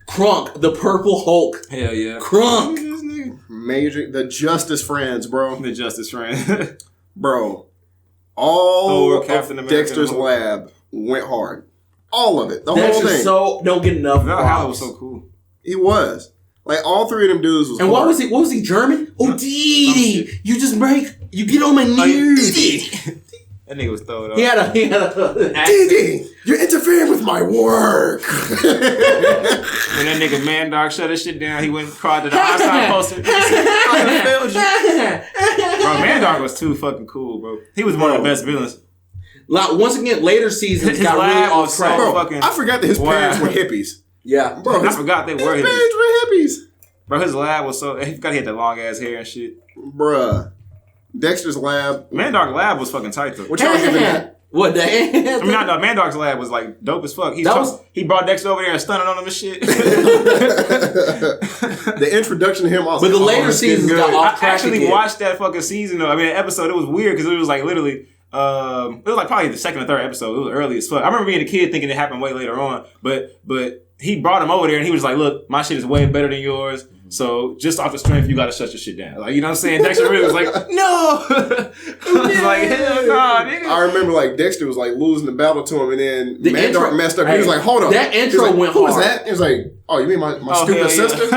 Krunk, the Purple Hulk. Hell yeah. Krunk. The Justice Friends, bro. The Justice Friends. Bro. All of Dexter's Lab went hard. All of it. The whole thing. So don't get enough. Valhalla was so cool. He was. Like all three of them dudes was And hard. what was he, German? Oh, Dee. You get on my nerves. That nigga was throwing up. He had a Dee, you're interfering with my work. When that nigga Mandark shut his shit down, he went and cried to the Einstein poster. I failed you. Bro, Mandark was too fucking cool, bro. He was one of the best villains. Like, once again, later seasons got really off track. Bro, I forgot that his parents were hippies. Yeah. Bro, I forgot they were hippies. His parents were hippies. Bro, his lab was so... He forgot he had that long ass hair and shit. Bruh. Dexter's Lab. Mandark's lab was fucking tight, though. What y'all giving that? What the hell? I mean, no, Mandark's lab was like dope as fuck. He brought Dexter over there and stunning on him and shit. The introduction to him, but the later seasons got off track. I actually watched that fucking season though. I mean, the episode, it was weird because it was like literally, it was like probably the second or third episode. It was early as fuck. I remember being a kid thinking it happened way later on, but he brought him over there and he was like, "Look, my shit is way better than yours. So just off the strength, you got to shut your shit down." Like, you know what I'm saying? Dexter really was like, "No." I was like, "Hell no, nigga." I remember like Dexter was like losing the battle to him, and then The Mandark intro, messed up. He was like, "Hold on." That intro like, went Who hard. was that? He was like, "Oh, you mean my stupid sister?"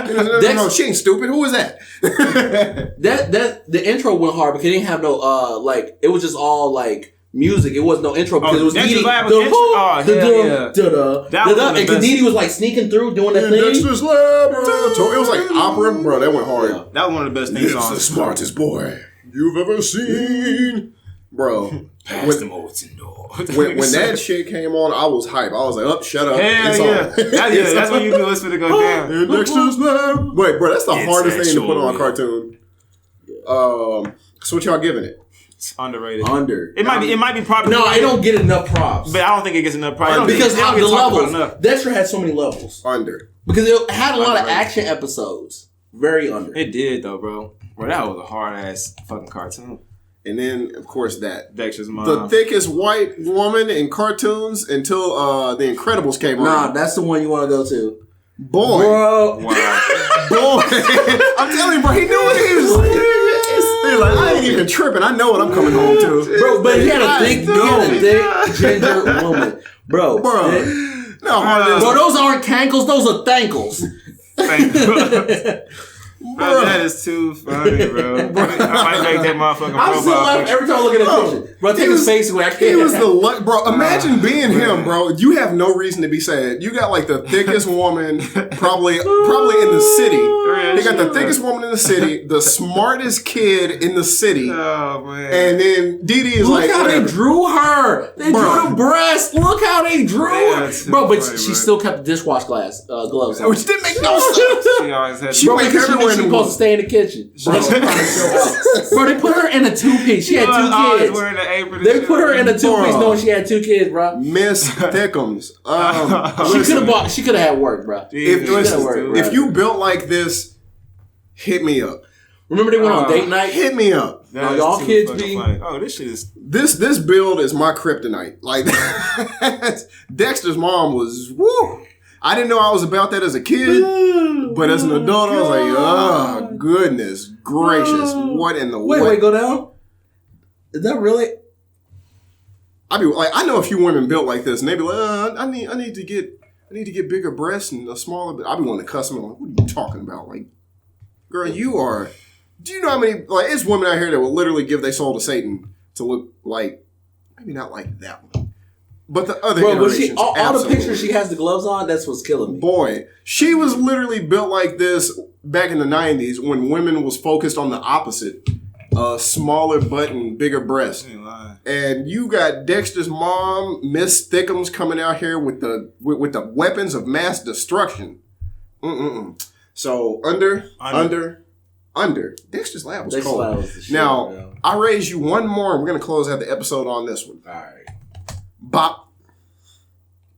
Yeah. No, she ain't stupid. Who is that? The intro went hard because it didn't have no like, it was just all like music. It was no intro because it was Dexter's Dee Lab was intro. Oh, hell yeah. Because Dee was like sneaking through doing that thing. Dexter's Lab. It was like opera, bro. That went hard. That was one of the best theme songs. The smartest boy you've ever seen, bro. Pass them Overton door. When that shit came on, I was hype. I was like, "Up, shut up." Hell yeah, that's when you knew it's gonna go down. And Dexter's Lab. Wait, bro, that's the hardest thing to put on a cartoon. So what y'all giving it? It's underrated. It might be probably. No, it don't get enough props. But I don't think it gets enough props because how the levels. Dexter had so many levels. Under. Because it had a lot of action episodes. Very under. It did though, bro. Bro, that was a hard ass fucking cartoon. And then, of course, that Dexter's mom, the thickest white woman in cartoons until The Incredibles came Nah, that's the one you want to go to. Boy, bro. Wow. Boy, I'm telling you, bro, he knew what he was like. He's like, I ain't even tripping. I know what I'm coming home to, bro. But he had a thick ginger woman, bro. Bro, those aren't cankles. Those are thankles. Bro, that is too funny, bro. I might make that motherfucking profile. I'm still laughing every time I look at the picture. Bro, take his face away. I can't. He was bro. Imagine being him, bro. You have no reason to be sad. You got like the thickest woman, probably in the city. They got the thickest woman in the city, the smartest kid in the city. Oh man! And then Dee Dee is look how they drew her. They drew the breast. Look how they drew her, bro. But she still kept the dishwash gloves on. Which didn't make no sense. She always had. She went everywhere. She's supposed to stay in the kitchen. Bro, they put her in a two-piece. She had 2 kids. Wearing the apron. They put her in a two-piece knowing she had 2 kids, bro. Miss Thickums. She could have had work, bro. If you built like this, hit me up. Remember they went on date night? Hit me up. Y'all kids be funny. Oh, this shit is this build is my kryptonite. Like Dexter's mom was woo. I didn't know I was about that as a kid, but as an adult, I was like, oh, goodness gracious. What in the world? Wait, go down? Is that really? I be like, I know a few women built like this, and they be like, I need to get bigger breasts and a smaller. I be wanting to cuss them. I'm like, what are you talking about? Like, girl, you are. Do you know how many? Like, it's women out here that will literally give their soul to Satan to look like, maybe not like that one. But the other iterations, all the pictures she has the gloves on, that's what's killing me. Boy, she was literally built like this back in the 90s when women was focused on the opposite. Smaller butt and bigger breasts. And you got Dexter's mom, Miss Thickums, coming out here with the weapons of mass destruction. So, under. Dexter's Lab was cold. Now, I raise you one more, and we're going to close out the episode on this one. All right. Bop.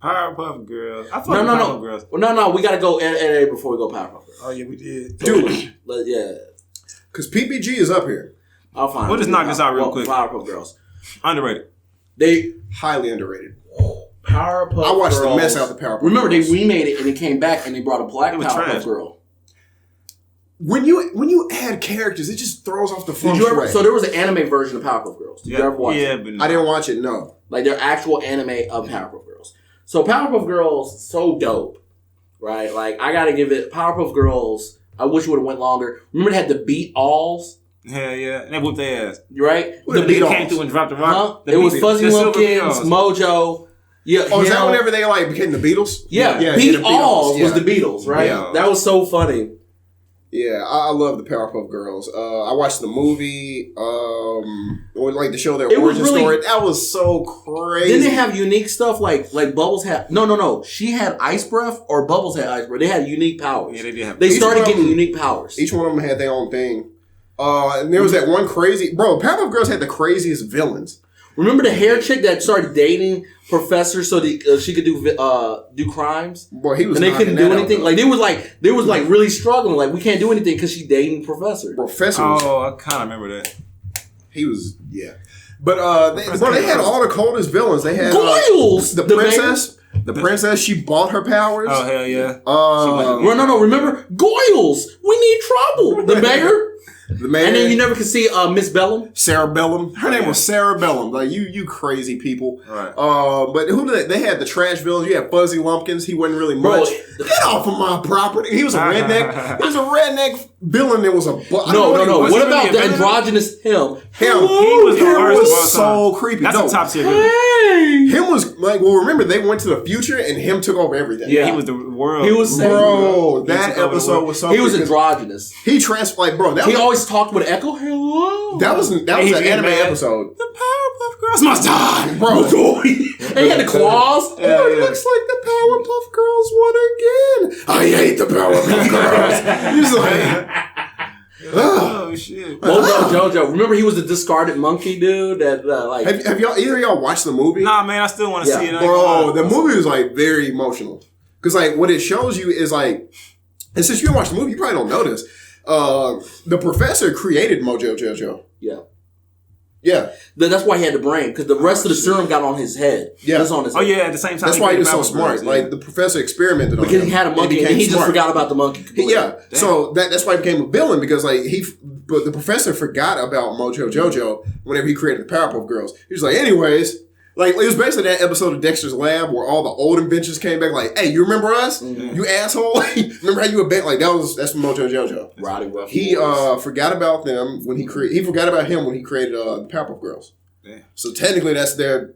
Powerpuff Girls. No. We gotta go NA before we go Powerpuff Girls. Oh yeah, we did. Dude. Yeah. Because PPG is up here. I'll find. We'll just knock this out real quick. Powerpuff Girls. Underrated. They highly underrated. Powerpuff Girls. I watched the mess out of the Powerpuff. Remember they remade it and it came back and they brought a black Powerpuff Girl. When you add characters, it just throws off the fun. So there was an anime version of Powerpuff Girls. Did you ever watch it? But no. I didn't watch it. No. Like their actual anime of Powerpuff Girls. So Powerpuff Girls, so dope, right? Like I gotta give it Powerpuff Girls. I wish it would have went longer. Remember they had the Beat Alls. Hell yeah, and they whooped their ass. Right? The Beat came through and dropped the rock. It was Fuzzy Lumpkins, Mojo. Yeah. Oh, is that whenever they like became the Beatles? Yeah. Beat Alls was the Beatles, right? Yeah. That was so funny. Yeah, I love the Powerpuff Girls. I watched the movie, or like the show their origin story. That was so crazy. Didn't they have unique stuff like Bubbles had? No. She had ice breath, or Bubbles had ice breath. They had unique powers. Yeah, they did have. They started getting unique powers. Each one of them had their own thing. And there was that one crazy Powerpuff Girls had the craziest villains. Remember the hair chick that started dating Professor so she could do crimes? Boy, he was, and they couldn't do anything. Like they was really struggling. Like we can't do anything because she dating Professor. Professor. I kind of remember that. He was but they had all the coldest villains. They had Goyles, the princess. The princess, she bought her powers. Oh hell yeah! No. Remember Goyles? We need trouble. The mayor. The man, and then you never could see Miss Bellum. Sarah Bellum. Her name was Sarah Bellum. Like you crazy people. Right. But who did they had the trash villains? You had Fuzzy Lumpkins. He wasn't really much. Get off of my property. He was a redneck. He was a redneck villain that was a No. What about the androgynous him? He was the worst. So creepy. That's a top tier villain. Him was like, well, remember they went to the future and him took over everything. Yeah, he was the world. He was bro. That episode was so. He was androgynous. He like, bro. He always talked with Echo. Hello. That was an anime episode. The Powerpuff Girls must die, bro. And he had the claws. It looks like the Powerpuff Girls won again. I hate the Powerpuff Girls. He's like. Oh shit! JoJo. Remember, he was the discarded monkey dude. That like. Have y'all either of y'all watched the movie? Nah, man, I still want to see it. Bro, the movie was like very emotional because like what it shows you is like, and since you didn't watch the movie, you probably don't know this. The professor created Mojo Jojo. Yeah. Yeah. That's why he had the brain, because the rest of the serum got on his head. Yeah. That's on his head. Oh, yeah, at the same time. That's why he was so smart. Like, the professor experimented on him. Because he had a monkey, and he just forgot about the monkey. Yeah. Damn. So that's why he became a villain, because, like, but the professor forgot about Mojo Jojo whenever he created the Powerpuff Girls. He was like, anyways, like, it was basically that episode of Dexter's Lab where all the old inventions came back, like, hey, you remember us? Mm-hmm. You asshole? Remember how you were back? Like, that's Mojo Jojo. Roddy Ruff. He forgot about them when he forgot about him when he created the Powerpuff Girls. Damn. So technically, that's their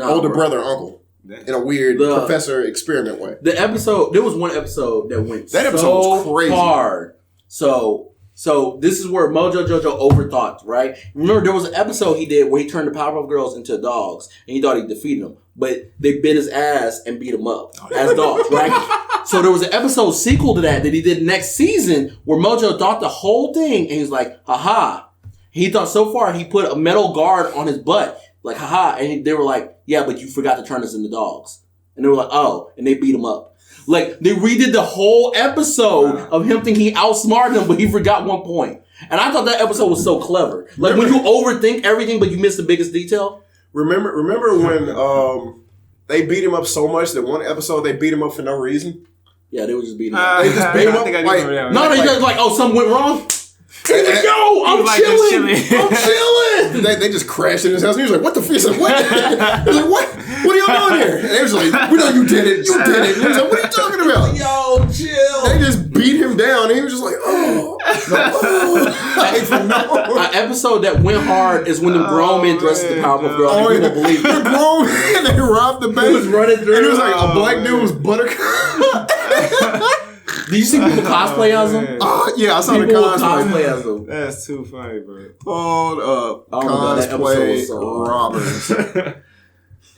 older brother or uncle. Damn. In a weird professor experiment way. The episode, there was one episode that went that episode was crazy. Hard. So this is where Mojo Jojo overthought, right? Remember, there was an episode he did where he turned the Powerpuff Girls into dogs, and he thought he defeated them, but they bit his ass and beat him up as dogs, right? So there was an episode sequel to that he did next season where Mojo thought the whole thing, and he's like, haha. He thought so far he put a metal guard on his butt, like, haha, and they were like, yeah, but you forgot to turn us into dogs. And they were like, oh, and they beat him up. Like, they redid the whole episode of him thinking he outsmarted him, but he forgot one point. And I thought that episode was so clever. Like, when you overthink everything, but you miss the biggest detail. Remember when they beat him up so much that one episode they beat him up for no reason? Yeah, they were just beating him up. They just beat him up. They like, oh, something went wrong? He's like, yo, I'm chilling. They just crashed in his house. And he was like, what the fuck? He's like, what? He's like, what? What are y'all doing here? And they was like, we know you did it. You did it. And he was like, what are you talking about? Yo, chill. They just beat him down. And he was just like, oh. An episode that went hard is when the grown men dressed as the Powerpuff Girls. Oh, people don't believe it. The grown men, they robbed the bank. He was running through. And it was like a black dude was Buttercup. Did you see people cosplay as them? Yeah, I saw people the cosplay as them. That's too funny, bro. Hold up. Cosplay robbers.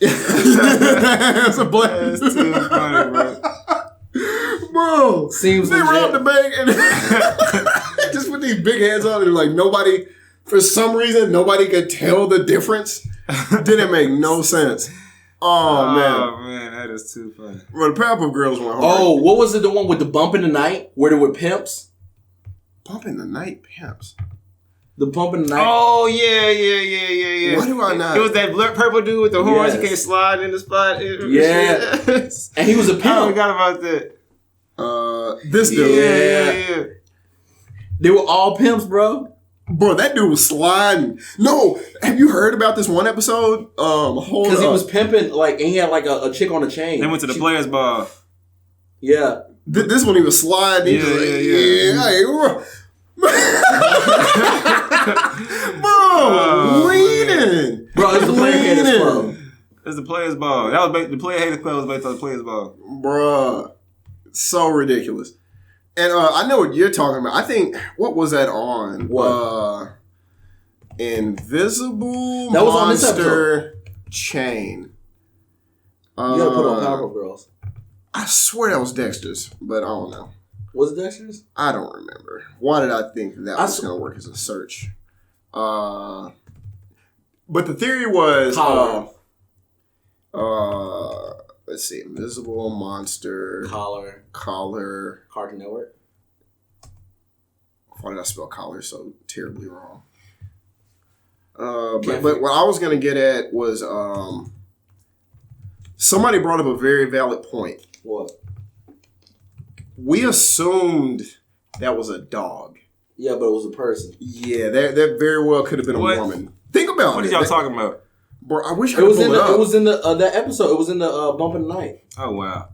That's a blast. That's too funny, bro. Bro, seems they robbed the bank and just put these big heads on and like nobody, for some reason, nobody could tell the difference. Didn't make no sense. Oh man, that is too funny. Well, the Powerpuff Girls went hard. Oh, what was it? The one with the bump in the night where they were pimps? Bump in the night pimps. The bump in the night. Oh yeah. Why do I not? It was that purple dude with the horns. He can't slide in the spot. Yeah, and he was a pimp. I forgot about that. This dude. Yeah. They were all pimps, bro. Bro, that dude was sliding. No, have you heard about this one episode? Because he was pimping, like, and he had like a chick on a chain. They went to the players' bar. Yeah. This one he was sliding. Yeah. Bro, leaning. Bro, it's the Player Haters Club. It's the players' ball. That was the Player Haters Club was based on the players' ball. Bruh, so ridiculous. And I know what you're talking about. I think, what was that on? What? Invisible that was on this Monster Chain. You gotta put on Powerpuff Girls. I swear that was Dexter's, but I don't know. Was it Dexter's? I don't remember. Why did I think that was going to work as a search? But the theory was... let's see. Invisible Monster. Collar. Cartoon Network. Why did I spell collar so terribly wrong? But what I was going to get at was somebody brought up a very valid point. What? We assumed that was a dog. Yeah, but it was a person. Yeah, that very well could have been a woman. Think about it. What are y'all talking about? Bro, I wish I could pull it up. It was in that episode. It was in the Bump in the Night. Oh, wow.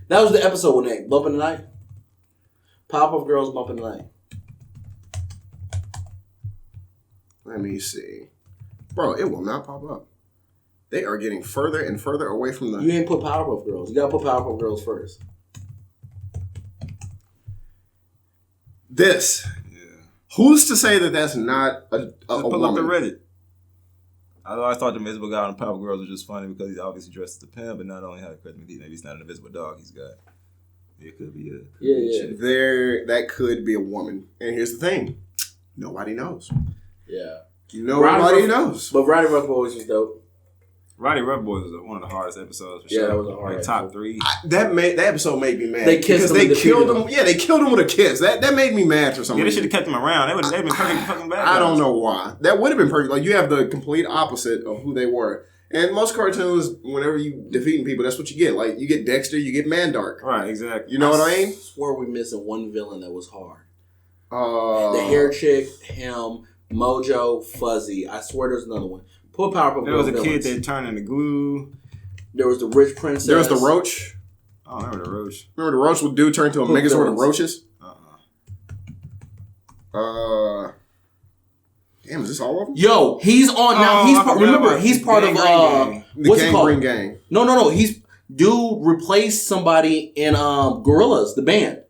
That was the episode name. Bump in the Night. Powerpuff Girls Bump in the Night. Let me see. Bro, it will not pop up. They are getting further and further away from the... You ain't put Powerpuff Girls. You gotta put Powerpuff Girls first. This. Yeah. Who's to say that that's not a pull woman? up the Reddit. I always thought the Invisible Guy on Powerpuff Girls was just funny because he's obviously dressed as a pimp, but not only how maybe he's not an invisible dog he's got. It could be a... That could be a woman. And here's the thing. Nobody knows. Yeah. Nobody knows. But Roddy Rough Boys was dope. Roddy Rough Boys was one of the hardest episodes for sure. Yeah, that was a hard episode. Top 3. That episode made me mad. They kissed him. They killed him. Yeah, they killed him with a kiss. That made me mad for some reason. Yeah, they should have kept him around. They've been fucking bad. I don't know why. That would have been perfect. Like, you have the complete opposite of who they were. And most cartoons, whenever you defeating people, that's what you get. Like, you get Dexter, you get Mandark. Right, exactly. You know what I mean? I swear we're missing one villain that was hard. The hair chick, him, Mojo, Fuzzy. I swear there's another one. Put Powerpuff Girls. There was a kid that turned into glue. There was the rich princess. There was the roach. I don't remember the roach. Remember the roach would turn into a megazord of roaches? Damn, is this all of them? Yo, he's on now. He's part of what's it called? Green Gang. No. Dude replaced somebody in Gorillaz, the band.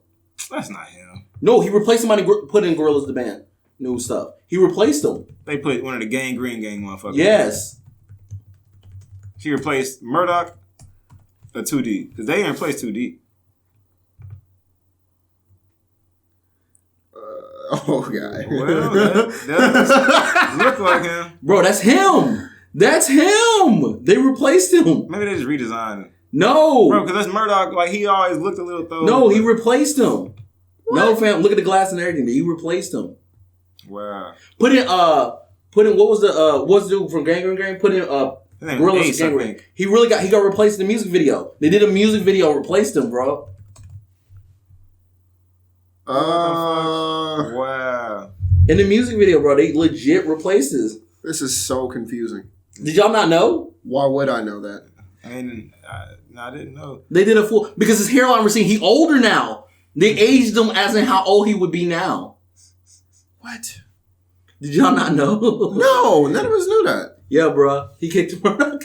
That's not him. No, he replaced somebody put in Gorillaz, the band. New stuff. He replaced them. They put one of the Green Gang motherfuckers. Yes. She replaced Murdoch or 2D. Because they didn't replace 2D. Oh, God. Well, that look like him. Bro, that's him. That's him. They replaced him. Maybe they just redesigned it. No. Bro, because that's Murdoch. Like, he always looked a little thrown. No, he replaced him. What? No, fam. Look at the glass and everything. He replaced him. Wow. Put in what's the dude from Gang? Put in Gorillaz Gang. He got replaced in the music video. They did a music video, replaced him, bro. Wow. In the music video, bro, they legit replaced his. This is so confusing. Did y'all not know? Why would I know that? I mean, I didn't know. They did a full because his hairline was seen. He older now. They aged him as in how old he would be now. What? Did y'all not know? No, none of us knew that. Yeah, bro. He kicked him out.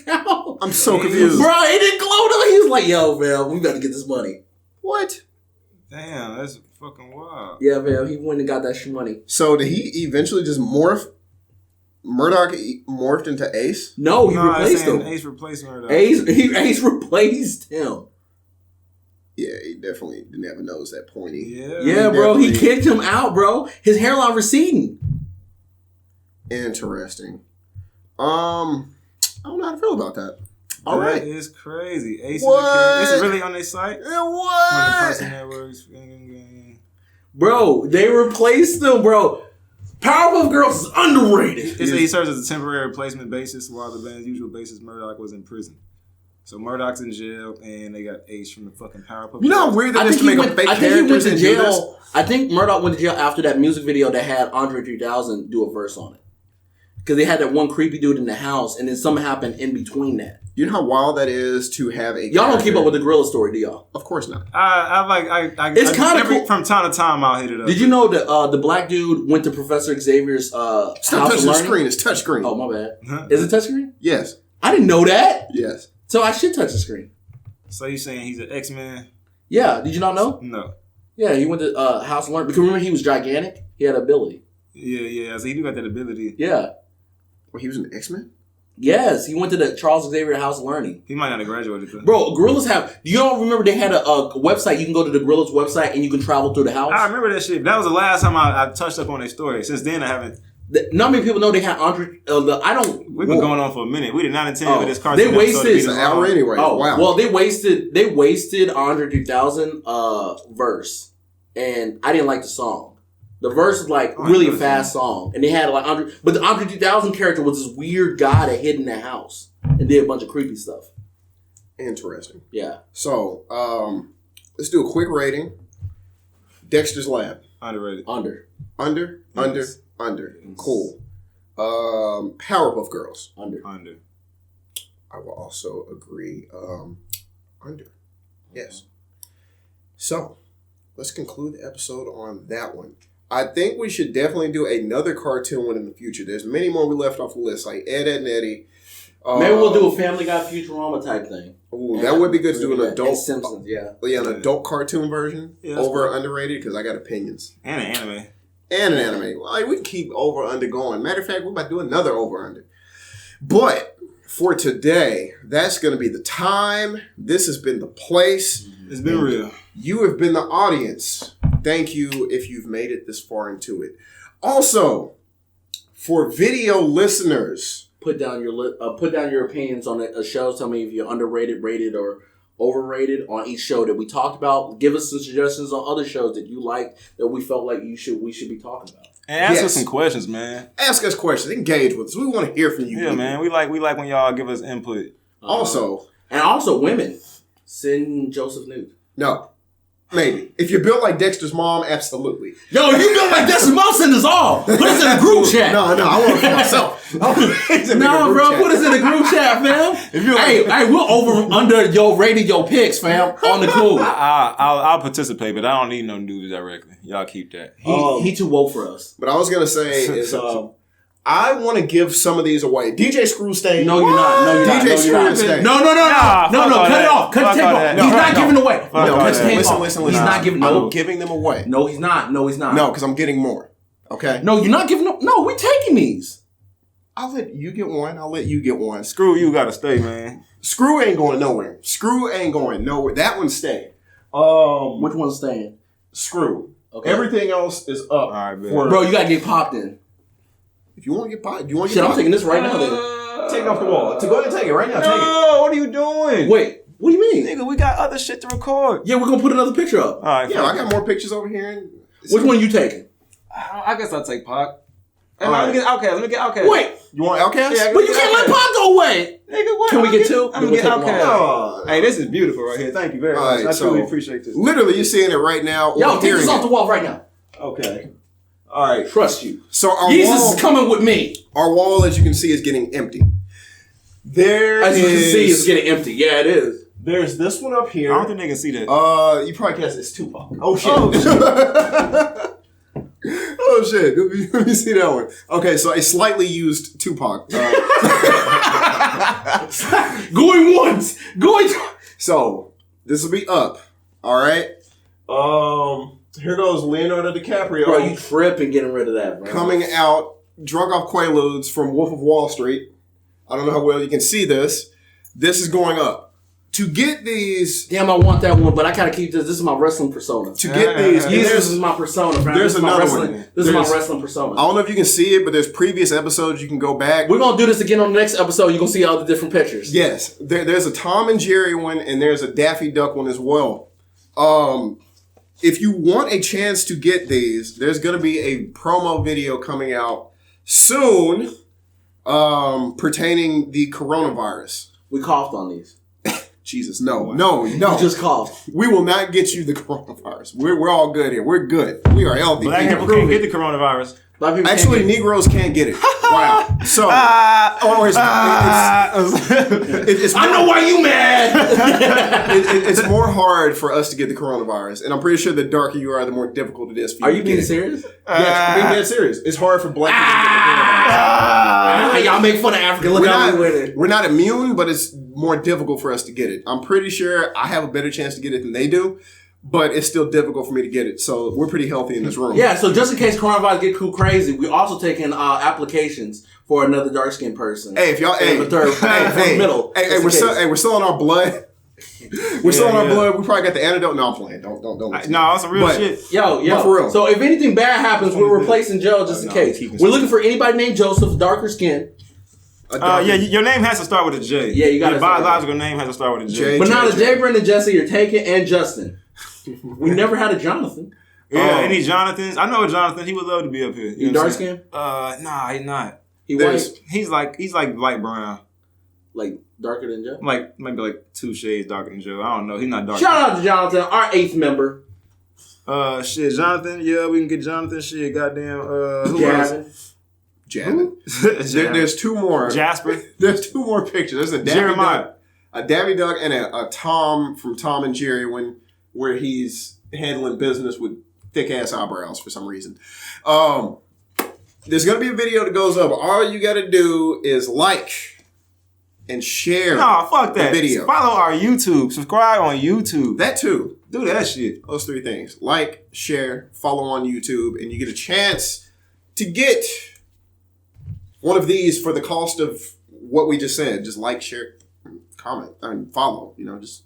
I'm so confused. Bro, he didn't glow though. He was like, yo, man, we gotta get this money. What? Damn, that's fucking wild. Yeah, man, he went and got that money. So did he eventually just morph? Murdoch morphed into Ace? No, he replaced him. Ace replaced Murdoch. Ace replaced him. Yeah, he definitely didn't have a nose that pointy. Yeah, bro. He kicked him out, bro. His hairline receding. Interesting. I don't know how to feel about that. All right. That is crazy. Ace what? Is really on their site? What? Bro, they replaced him, bro. Powerpuff Girls is underrated. It said he serves as a temporary replacement basis while the band's usual bassist Murdoch was in prison. So Murdoch's in jail, and they got Ace from the fucking Powerpuff Girls. You know how weird that is to make a fake character? I think he went to jail. I think Murdoch went to jail after that music video that had Andre 3000 do a verse on it. Because they had that one creepy dude in the house, and then something happened in between that. You know how wild that is to have a Y'all don't keep up with the Gorilla story, do y'all? Of course not. It's kind of cool. From time to time, I'll hit it up. Did you know that the black dude went to Professor Xavier's Stop touching the screen. It's touchscreen. Oh, my bad. Huh? Is it touchscreen? Yes. I didn't know that. Yes. So I should touch the screen. So you saying he's an X-Man? Yeah. Did you not know? No. Yeah, he went to House of Learning. Because remember, he was gigantic. He had ability. Yeah. So he do got that ability. Yeah. Well, he was an X-Men? Yes, he went to the Charles Xavier House of Learning. He might not have graduated. Though. Bro, Gorillas have... You don't remember they had a website? You can go to the Gorillas website and you can travel through the house? I remember that shit. That was the last time I touched up on their story. Since then, I haven't... Not many people know they had Andre... We've been going on for a minute. We did not intend for this cartoon. They wasted... It's an hour anyway. Oh, wow. Well, they wasted Andre 3000 verse. And I didn't like the song. The verse is like really a fast song. And they had like Andre... But the Andre 3000 character was this weird guy that hid in the house. And did a bunch of creepy stuff. Interesting. Yeah. So, let's do a quick rating. Dexter's Lab. Underrated. Under. Yes. Cool. Powerpuff Girls. Under. I will also agree. Under. Yes. So, let's conclude the episode on that one. I think we should definitely do another cartoon one in the future. There's many more we left off the list, like Ed, Edd n Eddy, Maybe we'll do a Family Guy Futurama type thing. Ooh, that would be good to do an adult. Simpsons, yeah. Yeah, an adult cartoon version. Yeah, over or underrated, because I got opinions. And an anime. And an anime. Like, we can keep over under going. Matter of fact, we're about to do another over under. But for today, that's going to be the time. This has been the place. It's been real. You have been the audience. Thank you if you've made it this far into it. Also, for video listeners, put down your opinions on a show. Tell me if you're underrated, rated, or overrated on each show that we talked about. Give us some suggestions on other shows that you like that we felt like we should be talking about. And ask us some questions, man. Ask us questions. Engage with us. We want to hear from you. Yeah, people. Man. We like when y'all give us input. Also, women send Joseph nude. No. Maybe. If you're built like Dexter's mom, absolutely. Yo, if you built like Dexter's mom, send us all. Put us in a group chat. No, I want it for myself. No, bro, put us in a group chat, fam. Hey, we'll over under your rated your picks, fam, on the cool. I'll participate, but I don't need no news directly. Y'all keep that. He too woke for us. But I was gonna say is I want to give some of these away. DJ Screw Stain. No, you're not. No, you're DJ Screw Stain. No. Cut it off. Cut the tape off. He's not giving away. Listen. He's not giving. I'm giving them away. No, he's not. No, because I'm getting more. Okay. No, you're not giving them. No, we're taking these. I'll let you get one. Screw you, gotta stay, man. Screw ain't going nowhere. That one's staying. Which one's staying? Screw. Okay. Everything else is up. All right, bro, you gotta get popped in. If you want to get popped, I'm taking this right now. Then take it off the wall. Go ahead and take it right now. Take it. What are you doing? Wait, what do you mean, nigga? We got other shit to record. Yeah, we're gonna put another picture up. All right. Yeah, I got more pictures over here. Which one are you taking? I guess I'll take Pac. Let me get Outcast. Wait, you want Outcast? Yeah, but you can't let Pac go away. Nigga, what? Can we get two? I'm gonna get Outcast. Hey, this is beautiful right here. Thank you very much. I truly appreciate this. Literally, you're seeing it right now. Yo, take this off the wall right now. Okay. All right. Trust you. So our Jesus wall, is coming with me. Our wall, as you can see, is getting empty. As you can see, it's getting empty. Yeah, it is. There's this one up here. I don't think they can see that. You probably can't see. It's Tupac. Oh shit. Oh shit. Let me see that one. Okay, so a slightly used Tupac. Going once. So this will be up. All right. Here goes Leonardo DiCaprio. Bro, you tripping getting rid of that, bro. Coming out drunk off Quaaludes from Wolf of Wall Street. I don't know how well you can see this. This is going up. To get these... Damn, I want that one, but I gotta keep this. This is my wrestling persona. To get these... This is my persona, bro. There's another one. This is my wrestling persona. I don't know if you can see it, but there's previous episodes you can go back. We're gonna do this again on the next episode. You're gonna see all the different pictures. Yes. There's a Tom and Jerry one, and there's a Daffy Duck one as well. If you want a chance to get these, there's going to be a promo video coming out soon pertaining the coronavirus. We coughed on these. Jesus, no. You just coughed. We will not get you the coronavirus. We're all good here. We're good. We are healthy. Black people can't get the coronavirus. Actually, Negroes can't get it. Wow. So, I know why you mad. It's more hard for us to get the coronavirus, and I'm pretty sure the darker you are, the more difficult it is for you. Are you being serious? Yes, I'm being dead serious. It's hard for black people to get the coronavirus. Y'all make fun of Africa. Look how we with it. We're not immune, but it's more difficult for us to get it. I'm pretty sure I have a better chance to get it than they do. But it's still difficult for me to get it. So we're pretty healthy in this room. Yeah, so just in case coronavirus get too crazy, we also taking applications for another dark-skinned person. Hey, if y'all... middle. We're still on our blood. We're still on our blood. We probably got the antidote. No, I'm playing. Don't. No, it's a real shit. Yo. For real. So if anything bad happens, we're replacing Joe just in case. We're looking for anybody named Joseph, darker skin. Your name has to start with a J. Yeah, you got your biological name has to start with a J. But now the J, Brendan, Jesse, you're taking, and Justin. We never had a Jonathan. Yeah, any Jonathans? I know a Jonathan. He would love to be up here. You dark skin? Nah, he's not. He's like light brown. Like darker than Joe? Like maybe like 2 shades darker than Joe. I don't know. He's not dark. Shout out to Jonathan, our 8th member. Jonathan. Yeah, we can get Jonathan. Shit, goddamn. Who else? Javin. There's 2 more. Jasper. There's 2 more pictures. There's a Jeremiah. A Daffy Duck and a Tom from Tom and Jerry where he's handling business with thick ass eyebrows for some reason. There's gonna be a video that goes up. All you gotta do is like, and share. No, fuck that. The video. Follow our YouTube. Subscribe on YouTube. That too. Do that shit. Those 3 things. Like, share, follow on YouTube, and you get a chance to get one of these for the cost of what we just said. Just like, share, comment, and follow. Just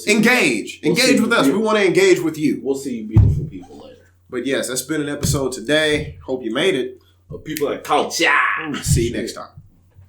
engage. Engage with us. We want to engage with you. We'll see you beautiful people later. But yes, that's been an episode today. Hope you made it. People like culture. See you next time.